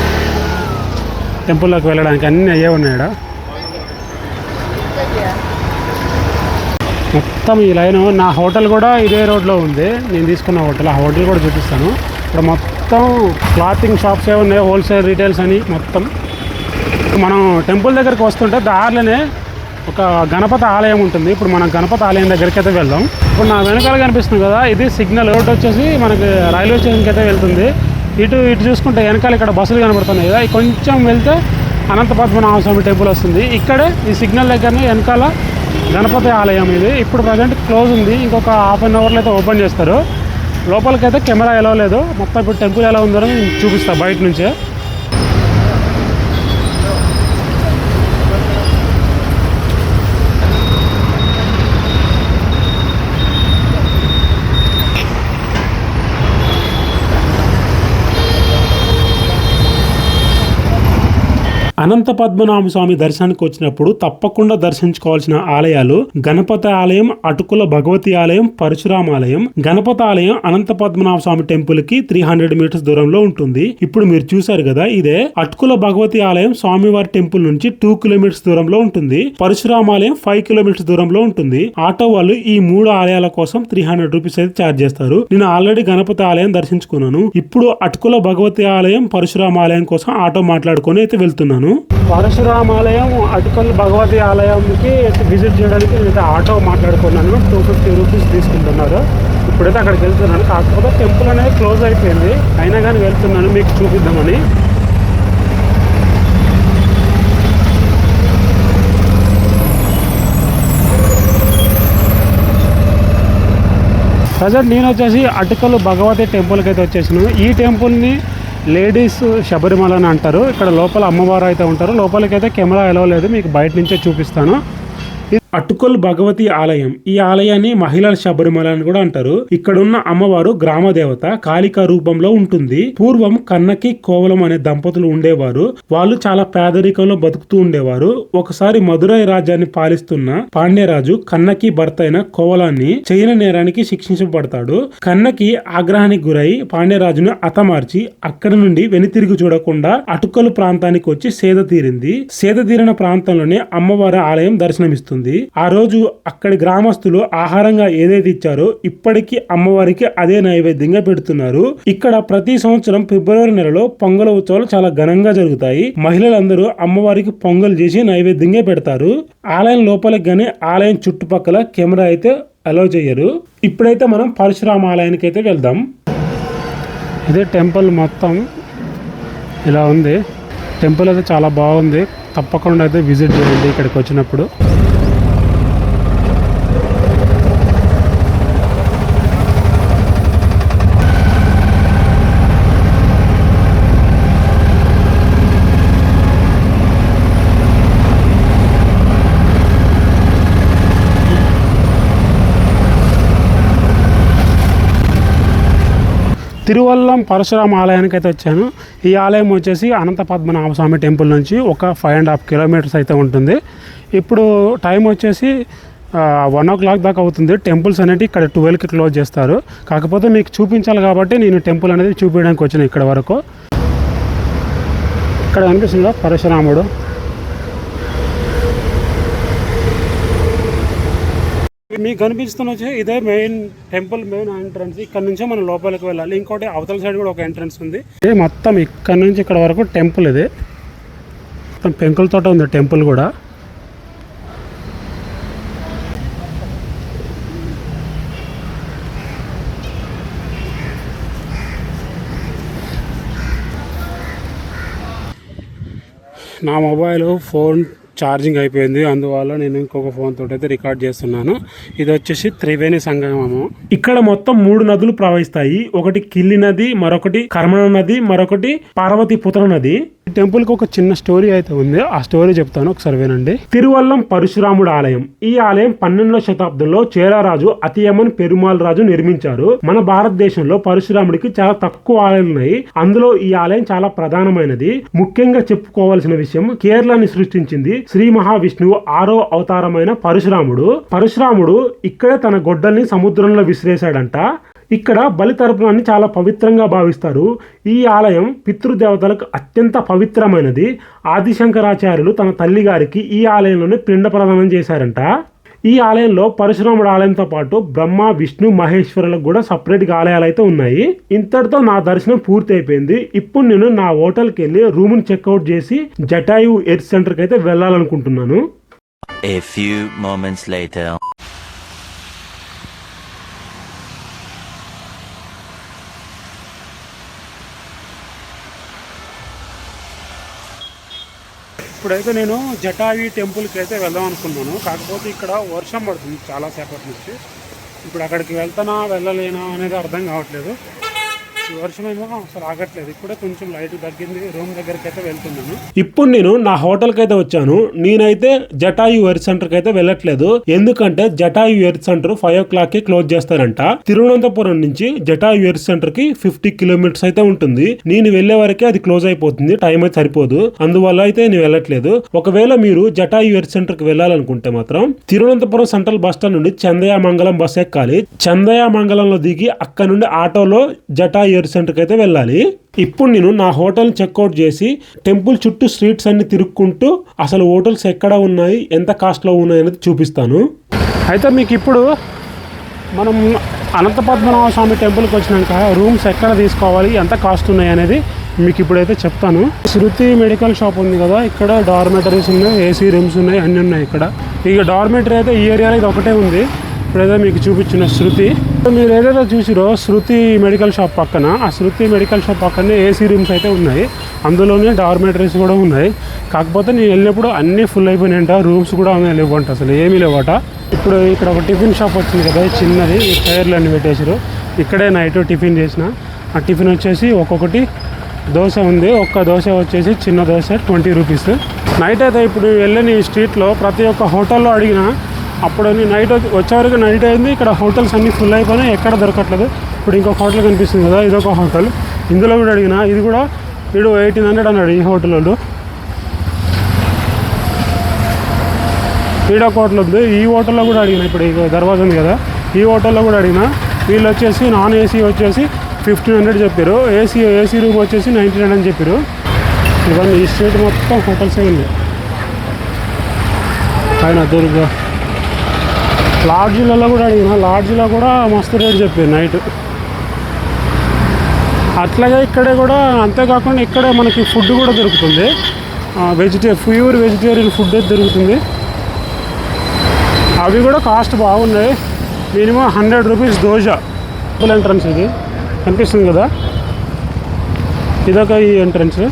[SPEAKER 2] టెంపుల్లోకి వెళ్ళడానికి అన్నీ అయ్యే ఉన్నాయి. ఇక్కడ మొత్తం ఈ లైన్ నా హోటల్ కూడా ఇదే రోడ్లో ఉంది, నేను తీసుకున్న హోటల్. ఆ హోటల్ కూడా చూపిస్తాను. ఇక్కడ మొత్తం క్లాతింగ్ షాప్స్ ఏ ఉన్నాయి, హోల్సేల్ రీటైల్స్ అని మొత్తం. మనం టెంపుల్ దగ్గరికి వస్తుంటే దారిలోనే ఒక గణపతి ఆలయం ఉంటుంది. ఇప్పుడు మనం గణపతి ఆలయం దగ్గరికి అయితే వెళ్దాం. ఇప్పుడు నా వెనకాల కనిపిస్తుంది కదా, ఇది సిగ్నల్ రోడ్ వచ్చేసి మనకి రైల్వే స్టేషన్కి అయితే వెళ్తుంది. ఇటు చూసుకుంటే వెనకాల ఇక్కడ బస్సులు కనబడుతున్నాయి కదా, కొంచెం వెళ్తే అనంత పద్మనాభ స్వామి టెంపుల్ వస్తుంది. ఇక్కడే ఈ సిగ్నల్ దగ్గరనే వెనకాల గణపతి ఆలయం. ఇది ఇప్పుడు ప్రజెంట్ క్లోజ్ ఉంది, ఇంకొక హాఫ్ అన్ అవర్లో అయితే ఓపెన్ చేస్తారు. లోపలికైతే కెమెరా ఎలా లేదు, మొత్తం ఇప్పుడు టెంపుల్ ఎలా ఉందో చూపిస్తాను బయట నుంచే. అనంత పద్మనాభ స్వామి దర్శనానికి వచ్చినప్పుడు తప్పకుండా దర్శించుకోవాల్సిన ఆలయాలు గణపతి ఆలయం, అటుకుల భగవతి ఆలయం, పరశురామ ఆలయం. గణపతి ఆలయం అనంత పద్మనాభ స్వామి టెంపుల్ కి 300 మీటర్స్ దూరంలో ఉంటుంది. ఇప్పుడు మీరు చూసారు కదా, ఇదే అటుకుల భగవతి ఆలయం స్వామివారి టెంపుల్ నుంచి 2 కిలోమీటర్స్ దూరంలో ఉంటుంది. పరశురామ ఆలయం 5 కిలోమీటర్స్ దూరంలో ఉంటుంది. ఆటో వాళ్ళు ఈ 3 ఆలయాల కోసం 300 రూపీస్ అయితే ఛార్జ్ చేస్తారు. నేను ఆల్రెడీ గణపతి ఆలయం దర్శించుకున్నాను. ఇప్పుడు అటుకుల భగవతి ఆలయం, పరశురామ ఆలయం కోసం ఆటో మాట్లాడుకొని అయితే వెళ్తున్నాను. పరశురామాలయం, అటుకల్ భగవతి ఆలయంకి విజిట్ చేయడానికి నేనైతే ఆటో మాట్లాడుకున్నాను. 250 రూపీస్ తీసుకుంటున్నారు. ఇప్పుడైతే అక్కడికి వెళ్తున్నాను. కాకపోతే టెంపుల్ అనేది క్లోజ్ అయిపోయింది, అయినా కానీ వెళ్తున్నాను మీకు చూపిద్దామని. ప్రజెంట్ నేను వచ్చేసి అటుకల్ భగవతి టెంపుల్కి అయితే వచ్చేసాను. ఈ టెంపుల్ని లేడీస్ శబరిమల అని అంటారు. ఇక్కడ లోపల అమ్మవారు అయితే ఉంటారు. లోపలికైతే కెమెరా ఎలా లేదు, మీకు బయట నుంచే చూపిస్తాను. అటుకల్ భగవతి ఆలయం, ఈ ఆలయాన్ని మహిళల శబరిమల అని కూడా అంటారు. ఇక్కడున్న అమ్మవారు గ్రామ దేవత, కాళిక రూపంలో ఉంటుంది. పూర్వం కన్నకి, కోవలం అనే దంపతులు ఉండేవారు. వాళ్ళు చాలా పేదరికంలో బతుకుతూ ఉండేవారు. ఒకసారి మధురై రాజ్యాన్ని పాలిస్తున్న పాండ్యరాజు కన్నకి భర్త అయిన కోవలాన్ని చేయన నేరానికి శిక్షించబడతాడు. కన్నకి ఆగ్రహానికి గురై పాండ్యరాజును హతమార్చి అక్కడి నుండి వెనుతిరిగి చూడకుండా అటుకలు ప్రాంతానికి వచ్చి సేద తీరింది. సేద తీరిన ప్రాంతంలోనే అమ్మవారి ఆలయం దర్శనమిస్తుంది. ఆ రోజు అక్కడి గ్రామస్తులు ఆహారంగా ఏదైతే ఇచ్చారో ఇప్పటికీ అమ్మవారికి అదే నైవేద్యంగా పెడుతున్నారు. ఇక్కడ ప్రతి సంవత్సరం ఫిబ్రవరి నెలలో పొంగల్ ఉత్సవాలు చాలా ఘనంగా జరుగుతాయి. మహిళలందరూ అమ్మవారికి పొంగల్ చేసి నైవేద్యంగా పెడతారు. ఆలయం లోపలికి గానీ ఆలయం చుట్టుపక్కల కెమెరా అయితే అలౌ చేయరు. ఇప్పుడైతే మనం పరశురామ ఆలయానికి అయితే వెళ్దాం. ఇదే టెంపుల్ మొత్తం ఇలా ఉంది. టెంపుల్ అయితే చాలా బాగుంది, తప్పకుండా అయితే విజిట్ చేయండి ఇక్కడికి వచ్చినప్పుడు. తిరువల్లం పరశురామ ఆలయానికి అయితే వచ్చాను. ఈ ఆలయం వచ్చేసి అనంత పద్మనాభ స్వామి టెంపుల్ నుంచి ఒక 5.5 కిలోమీటర్స్ అయితే ఉంటుంది. ఇప్పుడు టైం వచ్చేసి 1 o'clock దాకా అవుతుంది. టెంపుల్స్ అనేవి ఇక్కడ 12కి క్లోజ్ చేస్తారు. కాకపోతే మీకు చూపించాలి కాబట్టి నేను టెంపుల్ అనేది చూపించడానికి వచ్చాను ఇక్కడ వరకు. ఇక్కడ కనిపిస్తుందా పరశురాముడు. మీకు కనిపిస్తున్న వచ్చి ఇదే మెయిన్ టెంపుల్ మెయిన్ ఎంట్రన్స్. ఇక్కడ నుంచే మనం లోపలికి వెళ్ళాలి. ఇంకోటి అవతల సైడ్ కూడా ఒక ఎంట్రన్స్ ఉంది. ఇది మొత్తం ఇక్కడ నుంచి ఇక్కడ వరకు టెంపుల్. ఇది మొత్తం పెంకులతోట ఉంది టెంపుల్ కూడా. నా మొబైల్ ఫోన్ ఛార్జింగ్ అయిపోయింది, అందువల్ల నేను ఇంకొక ఫోన్ తోటి అయితే రికార్డ్ చేస్తున్నాను. ఇది వచ్చేసి త్రివేణి సంగమము. ఇక్కడ మొత్తం 3 నదులు ప్రవహిస్తాయి. ఒకటి కిల్లి నది, మరొకటి కర్మణ నది, మరొకటి పార్వతీపుత్ర నది. ఈ టెంపుల్ కి ఒక చిన్న స్టోరీ అయితే ఉంది, ఆ స్టోరీ చెప్తాను, ఒకసారి వినండి. తిరువల్లం పరశురాముడు ఆలయం. ఈ ఆలయం 12వ శతాబ్దంలో చేరారాజు అతియమన్ పెరుమాల్ రాజు నిర్మించారు. మన భారతదేశంలో పరశురాముడికి చాలా తక్కువ ఆలయాలు ఉన్నాయి. అందులో ఈ ఆలయం చాలా ప్రధానమైనది. ముఖ్యంగా చెప్పుకోవాల్సిన విషయం, కేరళని సృష్టించింది శ్రీ మహావిష్ణువు 6వ అవతారమైన పరశురాముడు ఇక్కడే తన గొడ్డల్ని సముద్రంలో విసిరేశాడంట. ఇక్కడ బలితర్పణాన్ని చాలా పవిత్రంగా భావిస్తారు. ఈ ఆలయం పితృదేవతలకు అత్యంత పవిత్రమైనది. ఆదిశంకరాచార్యులు తన తల్లి గారికి ఈ ఆలయంలోనే పిండ ప్రదానం చేశారంట. ఈ ఆలయంలో పరశురాముడు ఆలయంతో పాటు బ్రహ్మ విష్ణు మహేశ్వరులకు కూడా సపరేట్గా ఆలయాలు అయితే ఉన్నాయి. ఇంతటితో నా దర్శనం పూర్తి అయిపోయింది. ఇప్పుడు నేను నా హోటల్కి వెళ్ళి రూమ్ని చెక్అవుట్ చేసి జటాయు ఎయిర్ సెంటర్కి అయితే వెళ్ళాలనుకుంటున్నాను.
[SPEAKER 5] A few moments later.
[SPEAKER 2] ఇప్పుడైతే నేను జటాయు టెంపుల్కి అయితే వెళ్దాం అనుకున్నాను. కాకపోతే ఇక్కడ వర్షం పడుతుంది చాలాసేపటి నుంచి. ఇప్పుడు అక్కడికి వెళ్తానా వెళ్ళలేనా అనేది అర్థం కావట్లేదు. ఈ వర్షం ఏమో అసలు ఆగట్లేదు. ఇప్పుడే కొంచెం లైట్ తగ్గింది. రూమ్ దగ్గరికి అయితే వెళ్తున్నాను. ఇప్పుడు నేను నా హోటల్కి అయితే వచ్చాను. నేనైతే జటాయు ఎయిర్ సెంటర్కి అయితే వెళ్ళట్లేదు. ఎందుకంటే Jatayu air centre 5 o'clock close చేస్తారంట. తిరువనంతపురం నుంచి జటాయు ఎయిర్ సెంటర్ కి 50 kilometers అయితే ఉంటుంది. నేను వెళ్లే వరకే అది క్లోజ్ అయిపోతుంది. టైం అయితే సరిపోదు. అందువల్ల అయితే నేను వెళ్ళట్లేదు. ఒకవేళ మీరు జటాయు ఎయిర్ సెంటర్ కి వెళ్ళాలనుకుంటే మాత్రం తిరువనంతపురం సెంట్రల్ బస్ స్టాండ్ నుండి చందయామంగళం బస్ ఎక్కాలి. చందయామంగళంలో దిగి అక్కడ నుండి ఆటోలో జటాయు ఎయిర్ సెంటర్కి అయితే వెళ్ళాలి. ఇప్పుడు నేను నా హోటల్ చెక్అవుట్ చేసి టెంపుల్ చుట్టూ స్ట్రీట్స్ అన్ని తిరుక్కుంటూ అసలు హోటల్స్ ఎక్కడ ఉన్నాయి, ఎంత కాస్ట్లో ఉన్నాయి అనేది చూపిస్తాను. అయితే మీకు ఇప్పుడు మనం అనంత పద్మనాభ స్వామి టెంపుల్కి వచ్చినాక రూమ్స్ ఎక్కడ తీసుకోవాలి, ఎంత కాస్ట్ ఉన్నాయి అనేది మీకు ఇప్పుడైతే చెప్తాను. శృతి మెడికల్ షాప్ ఉంది కదా, ఇక్కడ డార్మెటరీస్ ఉన్నాయి, ఏసీ రూమ్స్ ఉన్నాయి, అన్నీ ఉన్నాయి ఇక్కడ. ఇక డార్మెటరీ అయితే ఈ ఏరియాలో ఇది ఒకటే ఉంది. ఇప్పుడైతే మీకు చూపించిన శృతి, మీరు ఏదైతే చూసిరో శృతి మెడికల్ షాప్ పక్కన, ఆ శృతి మెడికల్ షాప్ పక్కనే ఏసీ రూమ్స్ అయితే ఉన్నాయి. అందులోనే డార్మెటరీస్ కూడా ఉన్నాయి. కాకపోతే నేను వెళ్ళినప్పుడు అన్నీ ఫుల్ అయిపోయినాయంట. రూమ్స్ కూడా లేవంట, అసలు ఏమీ లేవట. ఇప్పుడు ఇక్కడ ఒక టిఫిన్ షాప్ వచ్చింది కదా చిన్నది, ఈ టైర్లు అన్నీ పెట్టేసారు. ఇక్కడే నైట్ టిఫిన్ చేసిన. ఆ టిఫిన్ వచ్చేసి ఒక్కొక్కటి దోశ ఉంది. ఒక్క దోశ వచ్చేసి చిన్న దోశ 20 rupees. నైట్ అయితే ఇప్పుడు వెళ్ళని స్ట్రీట్లో ప్రతి ఒక్క హోటల్లో అడిగిన, అప్పుడు నైట్ వచ్చేవరకు నైట్ అయింది. ఇక్కడ హోటల్స్ అన్నీ ఫుల్ అయిపోయినాయి, ఎక్కడ దొరకట్లేదు. ఇప్పుడు ఇంకొక హోటల్ కనిపిస్తుంది కదా, ఇదొక హోటల్. ఇందులో కూడా అడిగిన, ఇది కూడా వీడు 1800 అన్నాడు ఈ హోటల్ వాళ్ళు. ఈడొక హోటల్ ఉంది, ఈ హోటల్లో కూడా అడిగిన. ఇప్పుడు ఈ దర్వాజా ఉంది కదా, ఈ హోటల్లో కూడా అడిగిన. వీళ్ళు వచ్చేసి నాన్ ఏసీ వచ్చేసి 1500 చెప్పారు. ఏసీ రూమ్ వచ్చేసి 99 అని చెప్పారు. ఇవన్నీ ఈ స్ట్రీట్ మొత్తం హోటల్సే ఉన్నాయి. ఆయన దుర్గా లాడ్జీలలో కూడా అడిగిన, లాడ్జీలో కూడా మస్తు రేట్ చెప్పారు నైట్. అట్లాగే ఇక్కడే కూడా, అంతేకాకుండా ఇక్కడే మనకి ఫుడ్ కూడా దొరుకుతుంది. ప్యూర్ వెజిటేరియన్ ఫుడ్ అయితే దొరుకుతుంది. అవి కూడా కాస్ట్ బాగున్నాయి. Minimum 100 rupees dosa. Full entrance ఇది కనిపిస్తుంది కదా, ఇదొక ఈ ఎంట్రన్స్.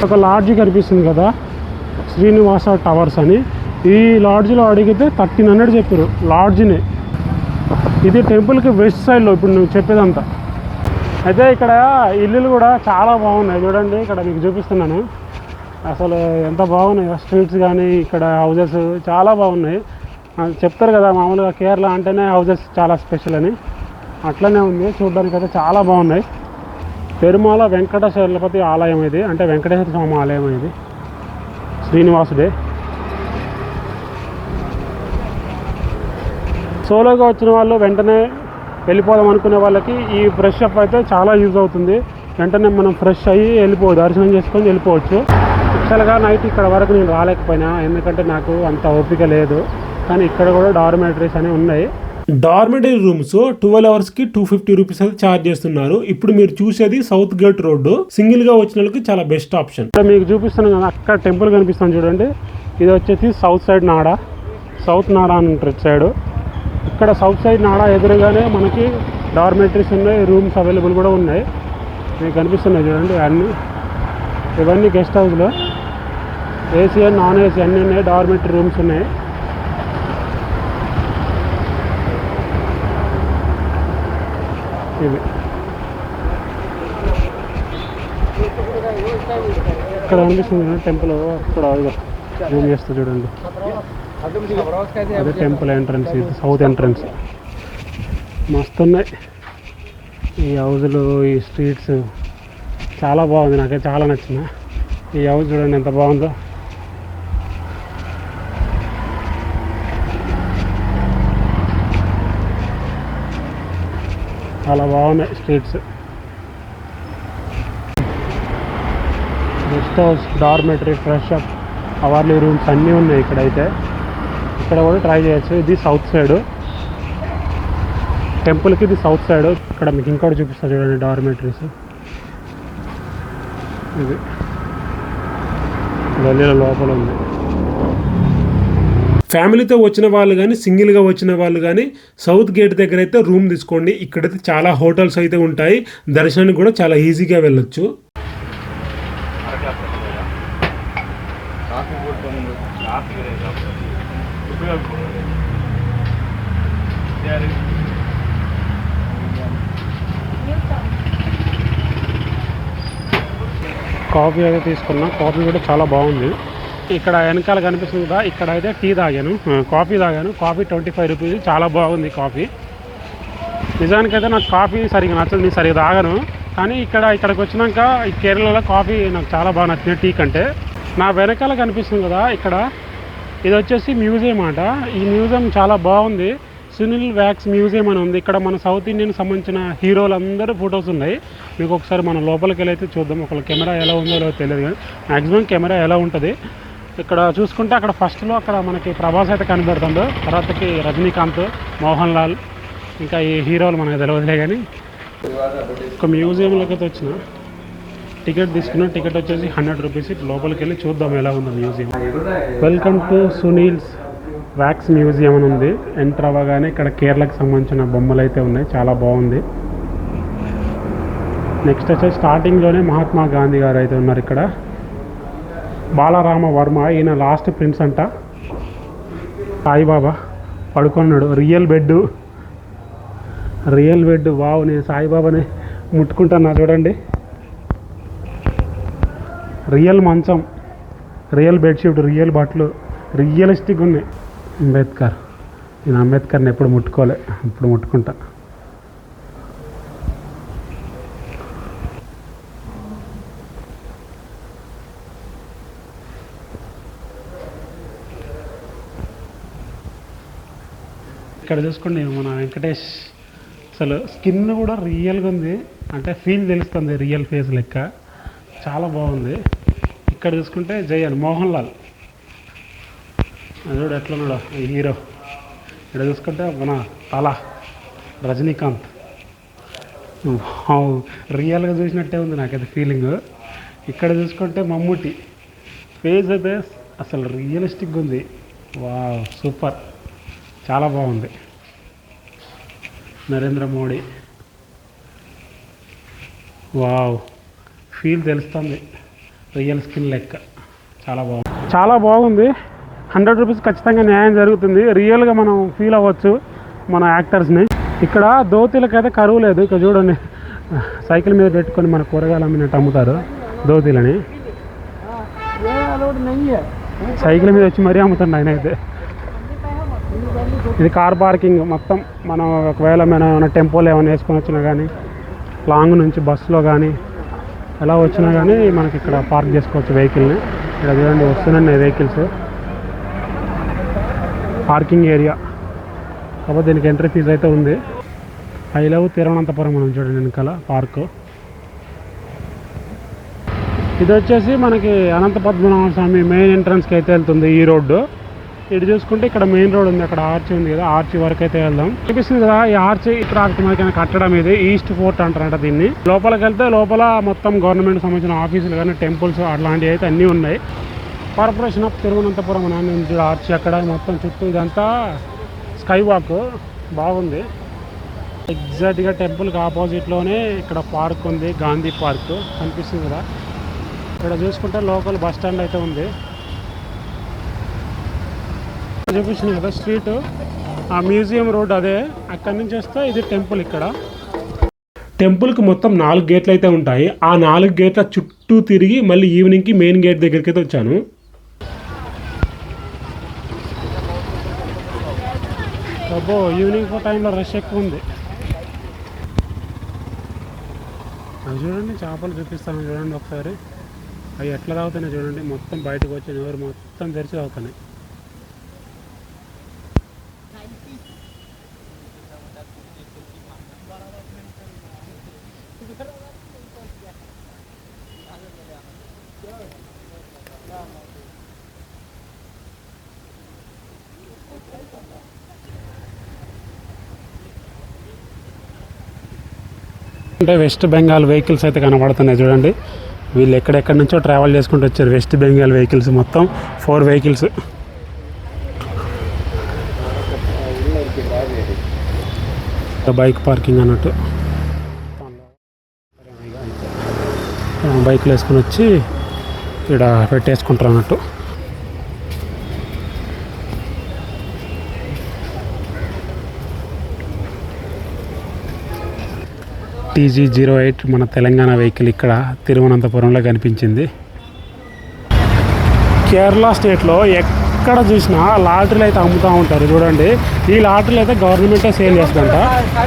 [SPEAKER 2] ఒక లాడ్జీ కనిపిస్తుంది కదా, శ్రీనివాస టవర్స్ అని. ఈ లాడ్జ్లో అడిగితే 1300 చెప్పారు లాడ్జ్ని. ఇది టెంపుల్కి వెస్ట్ సైడ్లో ఇప్పుడు నువ్వు చెప్పేదంతా. అయితే ఇక్కడ ఇల్లులు కూడా చాలా బాగున్నాయి చూడండి. ఇక్కడ మీకు చూపిస్తున్నాను, అసలు ఎంత బాగున్నాయి. స్ట్రీట్స్ కానీ ఇక్కడ హౌజెస్ చాలా బాగున్నాయి. చెప్తారు కదా మామూలుగా కేరళ అంటేనే హౌజెస్ చాలా స్పెషల్ అని, అట్లనే ఉంది. చూడడానికి అయితే చాలా బాగున్నాయి. పెరుమాల వెంకటేశ్వరపతి ఆలయం ఇది, అంటే వెంకటేశ్వర స్వామి ఆలయం ఇది, శ్రీనివాసుడే. సోలోగా వచ్చిన వాళ్ళు వెంటనే వెళ్ళిపోదాం అనుకునే వాళ్ళకి ఈ ఫ్రెష్ అప్ అయితే చాలా యూజ్ అవుతుంది. వెంటనే మనం ఫ్రెష్ అయ్యి దర్శనం చేసుకొని వెళ్ళిపోవచ్చు. యాక్చువల్గా నైట్ ఇక్కడ వరకు నేను రాలేకపోయినా, ఎందుకంటే నాకు అంత ఓపిక లేదు. కానీ ఇక్కడ కూడా డార్మెటరీస్ అనేవి ఉన్నాయి. డార్మెటరీ రూమ్స్ 12 hours-కి 250 rupees అయితే ఛార్జ్ చేస్తున్నారు. ఇప్పుడు మీరు చూసేది సౌత్ గేట్ రోడ్డు. సింగిల్గా వచ్చిన వాళ్ళకి చాలా బెస్ట్ ఆప్షన్. ఇక్కడ మీకు చూపిస్తున్నాను కదా, అక్కడ టెంపుల్ కనిపిస్తాను చూడండి. ఇది వచ్చేసి సౌత్ సైడ్ నాడా, సౌత్ నాడా అని ఉంటుంది సైడు. ఇక్కడ సౌత్ సైడ్ నాడా ఎదురుగానే మనకి డార్మెటరీస్ ఉన్నాయి, రూమ్స్ అవైలబుల్ కూడా ఉన్నాయి. మీకు కనిపిస్తున్నాయి చూడండి అన్నీ. ఇవన్నీ గెస్ట్ హౌస్లో ఏసీ అండ్ నాన్ ఏసీ అన్నీ ఉన్నాయి. డార్మెటరీ రూమ్స్ ఉన్నాయి. ఇది ఇక్కడ కనిపిస్తుంది టెంపుల్. అక్కడ రూమ్ చేస్తూ చూడండి, అదే టెంపుల్ ఎంట్రన్స్. ఇది సౌత్ ఎంట్రన్స్. మస్తు ఉన్నాయి ఈ హౌజులు, ఈ స్ట్రీట్స్ చాలా బాగుంది. నాకైతే చాలా నచ్చింది ఈ హౌస్. చూడండి ఎంత బాగుందో. చాలా బాగున్నాయి streets. Guest house, dormitory, fresh up, hourly rooms అన్నీ ఉన్నాయి ఇక్కడైతే. ఇక్కడ కూడా ట్రై చేయొచ్చు. ఇది సౌత్ సైడ్ టెంపుల్కి, ఇది సౌత్ సైడ్. ఇక్కడ మీకు ఇంకోటి చూపిస్తా చూడండి, డార్మెటరీస్. ఇది గల్లీల లోపల ఉంది. ఫ్యామిలీతో వచ్చిన వాళ్ళు కానీ సింగిల్గా వచ్చిన వాళ్ళు కానీ సౌత్ గేట్ దగ్గర అయితే రూమ్ తీసుకోండి. ఇక్కడైతే చాలా హోటల్స్ అయితే ఉంటాయి, దర్శనానికి కూడా చాలా ఈజీగా వెళ్ళొచ్చు. కాఫీ అయితే తీసుకున్నా, కాఫీ కూడా చాలా బాగుంది. ఇక్కడ వెనకాల కనిపిస్తుంది కదా, ఇక్కడ అయితే టీ తాగాను, కాఫీ తాగాను. కాఫీ 25 రూపీస్, చాలా బాగుంది కాఫీ. నిజానికైతే నాకు కాఫీ సరిగ్గా నచ్చదు, నేను సరిగ్గా తాగను. కానీ ఇక్కడికి వచ్చినాక ఈ కేరళలో కాఫీ నాకు చాలా బాగా నచ్చింది టీ కంటే. నా వెనకాల కనిపిస్తుంది కదా, ఇక్కడ ఇది వచ్చేసి మ్యూజియం అట. ఈ మ్యూజియం చాలా బాగుంది. సునీల్ వ్యాక్స్ మ్యూజియం అని ఉంది. ఇక్కడ మన సౌత్ ఇండియన్ సంబంధించిన హీరోలందరూ ఫొటోస్ ఉన్నాయి. మీకు ఒకసారి మనం లోపలికి వెళ్ళి అయితే చూద్దాం. ఒకళ్ళ కెమెరా ఎలా ఉందో తెలియదు, కానీ మ్యాక్సిమం కెమెరా ఎలా ఉంటుంది. ఇక్కడ చూసుకుంటే అక్కడ ఫస్ట్లో అక్కడ మనకి ప్రభాస్ అయితే కనబడుతుందో, తర్వాతకి రజనీకాంత్, మోహన్ లాల్, ఇంకా ఈ హీరోలు మనకు తెలియదులే. కానీ ఒక మ్యూజియంలోకి అయితే వచ్చిన టికెట్ తీసుకున్న. టికెట్ వచ్చేసి 100 రూపీస్. లోపలికి వెళ్ళి చూద్దాం ఎలా ఉందో museum. Welcome to Sunil's wax museum అని ఉంది. ఎంటర్ అవ్వగానే ఇక్కడ కేరళకు సంబంధించిన బొమ్మలు అయితే ఉన్నాయి, చాలా బాగుంది. నెక్స్ట్ వచ్చేసి స్టార్టింగ్లోనే మహాత్మా గాంధీ గారు అయితే ఉన్నారు. ఇక్కడ బాలరామ వర్మ, ఈయన లాస్ట్ ప్రిన్స్ అంట. సాయిబాబా పడుకున్నాడు, రియల్ బెడ్. వావ్, నేను సాయిబాబాని ముట్టుకుంటున్నా చూడండి. రియల్ మంచం, రియల్ బెడ్షీట్, రియల్ బట్టలు, రియలిస్టిక్ ఉన్నాయి. అంబేద్కర్, నేను అంబేద్కర్ని ఎప్పుడు ముట్టుకోలే, ఇప్పుడు ముట్టుకుంటా. ఇక్కడ చూసుకోండి మన వెంకటేష్, అసలు స్కిన్ కూడా రియల్గా ఉంది, అంటే ఫీల్ తెలుస్తుంది రియల్ ఫేస్ లెక్క, చాలా బాగుంది. ఇక్కడ చూసుకుంటే జయన్ మోహన్ లాల్, అదే ఎట్లున్నాడు ఈ హీరో. ఇక్కడ చూసుకుంటే మన తల రజనీకాంత్, రియల్గా చూసినట్టే ఉంది నాకైతే ఫీలింగ్. ఇక్కడ చూసుకుంటే మమ్ముటి ఫేస్ అయితే అసలు రియలిస్టిక్గా ఉంది. వావ్, సూపర్, చాలా బాగుంది. నరేంద్ర మోడీ, వావ్, ఫీల్ తెలుస్తుంది రియల్ స్కిన్ లెక్క, చాలా బాగుంది. 100 రూపీస్ ఖచ్చితంగా న్యాయం జరుగుతుంది. రియల్గా మనం ఫీల్ అవ్వచ్చు మన యాక్టర్స్ని. ఇక్కడ దోతీలకైతే కరువు లేదు. ఇక్కడ చూడండి, సైకిల్ మీద పెట్టుకొని మన కూరగాయలు అమ్మినట్టు అమ్ముతారు దోతీలని. సైకిల్ మీద వచ్చి మరీ అమ్ముతాడు ఆయన అయితే. ఇది కార్ పార్కింగ్ మొత్తం. మనం ఒకవేళ మనం టెంపోలో ఏమైనా వేసుకొని వచ్చినా కానీ, లాంగ్ నుంచి బస్సులో కానీ ఎలా వచ్చినా కానీ మనకి ఇక్కడ పార్క్ చేసుకోవచ్చు వెహికల్ని. ఇక్కడ చూడండి వస్తున్నాయి వెహికల్స్, పార్కింగ్ ఏరియా. కాబట్టి దీనికి ఎంట్రీ ఫీజు అయితే ఉంది. ఐ లవ్ తిరువనంతపురం మనం చూడండి వెనకాల పార్కు. ఇది వచ్చేసి మనకి అనంత పద్మనాభ స్వామి మెయిన్ ఎంట్రన్స్కి అయితే వెళ్తుంది ఈ రోడ్డు. ఇటు చూసుకుంటే ఇక్కడ మెయిన్ రోడ్ ఉంది, అక్కడ ఆర్చి ఉంది కదా, ఆర్చి వరకు అయితే వెళ్దాం. చూపిస్తుంది కదా ఈ ఆర్చి, ఇక్కడ మనకి కట్టడం ఇది ఈస్ట్ ఫోర్ట్ అంటారంట దీన్ని. లోపలికి వెళ్తే లోపల మొత్తం గవర్నమెంట్ సంబంధించిన ఆఫీసులు కానీ, టెంపుల్స్ అట్లాంటివి అయితే అన్నీ ఉన్నాయి. కార్పొరేషన్ ఆఫ్ తిరువనంతపురం అని ఆర్చి అక్కడ మొత్తం చుట్టూ. ఇదంతా స్కై వాక్, బాగుంది. ఎగ్జాక్ట్గా టెంపుల్కి ఆపోజిట్లోనే ఇక్కడ పార్క్ ఉంది, గాంధీ పార్క్ కనిపిస్తుంది కదా. ఇక్కడ చూసుకుంటే లోకల్ బస్ స్టాండ్ అయితే ఉంది. చూపిస్తుంది కదా స్ట్రీట్, ఆ మ్యూజియం రోడ్ అదే. అక్కడి నుంచి వస్తే ఇది టెంపుల్. ఇక్కడ టెంపుల్కి మొత్తం 4 గేట్లు అయితే ఉంటాయి. ఆ 4 గేట్ల చుట్టూ తిరిగి మళ్ళీ ఈవినింగ్కి మెయిన్ గేట్ దగ్గరికి అయితే వచ్చాను. అబ్బో, ఈవినింగ్ టైంలో రష్ ఎక్కువ ఉంది. అది చూడండి, చేపలు చూపిస్తాను చూడండి ఒకసారి. అవి ఎట్లా తాగుతున్నాయి చూడండి, మొత్తం బయటకు వచ్చి ఎవరు మొత్తం తెరిచి తాగుతున్నాయి. అంటే వెస్ట్ బెంగాల్ వెహికల్స్ అయితే కనబడుతున్నాయి చూడండి. వీళ్ళు ఎక్కడెక్కడి నుంచో ట్రావెల్ చేసుకుంటూ వచ్చారు. వెస్ట్ బెంగాల్ వెహికల్స్ మొత్తం 4 వెహికల్స్. బైక్ పార్కింగ్ అన్నట్టు బైక్లు వేసుకుని వచ్చి ఇక్కడ పెట్టేసుకుంటారు అన్నట్టు. TG08 మన తెలంగాణ వెహికల్ ఇక్కడ తిరువనంతపురంలో కనిపించింది. కేరళ స్టేట్లో ఎక్కడ చూసినా లాటరీలు అయితే అమ్ముతూ ఉంటారు చూడండి. ఈ లాటరీలు అయితే గవర్నమెంటే సేల్ చేస్తుందంట.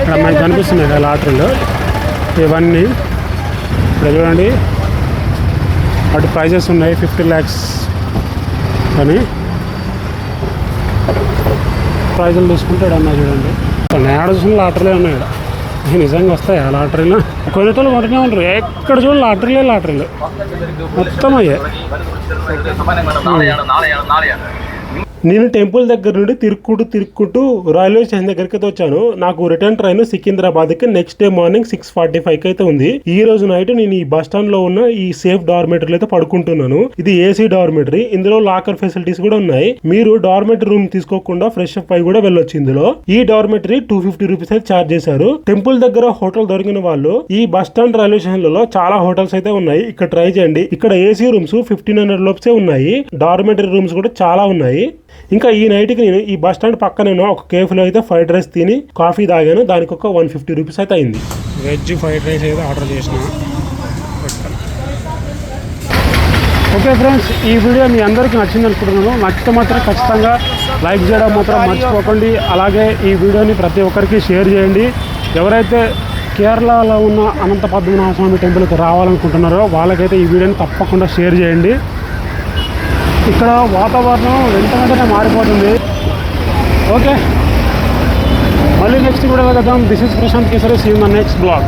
[SPEAKER 2] ఇక్కడ మనకు కనిపిస్తున్నాయి కదా లాటరీలు ఇవన్నీ. ఇక్కడ చూడండి వాటి ప్రైజెస్ ఉన్నాయి 50 lakhs అని ప్రైజులు చూసుకుంటే అన్నా చూడండి. నేడ చూసిన లాటరీలే ఉన్నాయి. ఇక్కడ నిజంగా వస్తాయి ఆ లాటరీలు. కొన్నిటోళ్ళు కొంటూనే ఉంటారు. ఎక్కడ చూడండి లాటరీలు మొత్తం అయ్యాయి. నేను టెంపుల్ దగ్గర నుండి తిరుక్కుంటూ రైల్వే స్టేషన్ దగ్గరికి అయితే వచ్చాను. నాకు రిటర్న్ ట్రైన్ సికింద్రాబాద్కి నెక్స్ట్ డే మార్నింగ్ 6:45 అయితే ఉంది. ఈ రోజు నైట్ నేను ఈ బస్ స్టాండ్ లో ఉన్న ఈ సేఫ్ డార్మెటరీలో అయితే పడుకుంటున్నాను. ఇది ఏసీ డార్మెటరీ. ఇందులో లాకర్ ఫెసిలిటీస్ కూడా ఉన్నాయి. మీరు డార్మెటరీ రూమ్ తీసుకోకుండా ఫ్రెష్ అప్ అయి కూడా వెళ్ళొచ్చు. ఇందులో ఈ డార్మెటరీ 250 రూపీస్ అయితే ఛార్జ్ చేశారు. టెంపుల్ దగ్గర హోటల్ దొరికిన వాళ్ళు ఈ బస్ స్టాండ్ రైల్వే స్టేషన్లలో చాలా హోటల్స్ అయితే ఉన్నాయి. ఇక్కడ ట్రై చేయండి. ఇక్కడ ఏసీ రూమ్స్ 1500 లోపే ఉన్నాయి. డార్మెటరీ రూమ్స్ కూడా చాలా ఉన్నాయి. ఇంకా ఈ నైట్కి నేను ఈ బస్ స్టాండ్ పక్కన ఒక కేఫ్లో అయితే ఫ్రైడ్ రైస్ తిని కాఫీ తాగాను. దానికి ఒక 150 రూపీస్ అయితే అయింది. వెజ్ ఫ్రైడ్ రైస్ అయితే ఆర్డర్ చేసిన. ఓకే ఫ్రెండ్స్, ఈ వీడియో మీ అందరికీ నచ్చింది అనుకుంటున్నాను. నచ్చితే మాత్రం ఖచ్చితంగా లైక్ చేయడం మాత్రం మర్చిపోకండి. అలాగే ఈ వీడియోని ప్రతి ఒక్కరికి షేర్ చేయండి. ఎవరైతే కేరళలో ఉన్న అనంత పద్మనాభ స్వామి టెంపుల్కి రావాలనుకుంటున్నారో వాళ్ళకైతే ఈ వీడియోని తప్పకుండా షేర్ చేయండి. ఇక్కడ వాతావరణం వెంటనే మారిపోతుంది. ఓకే, మళ్ళీ నెక్స్ట్ వీడియోలో కదాం. This is Prashanth Kesari. See you in the next blog.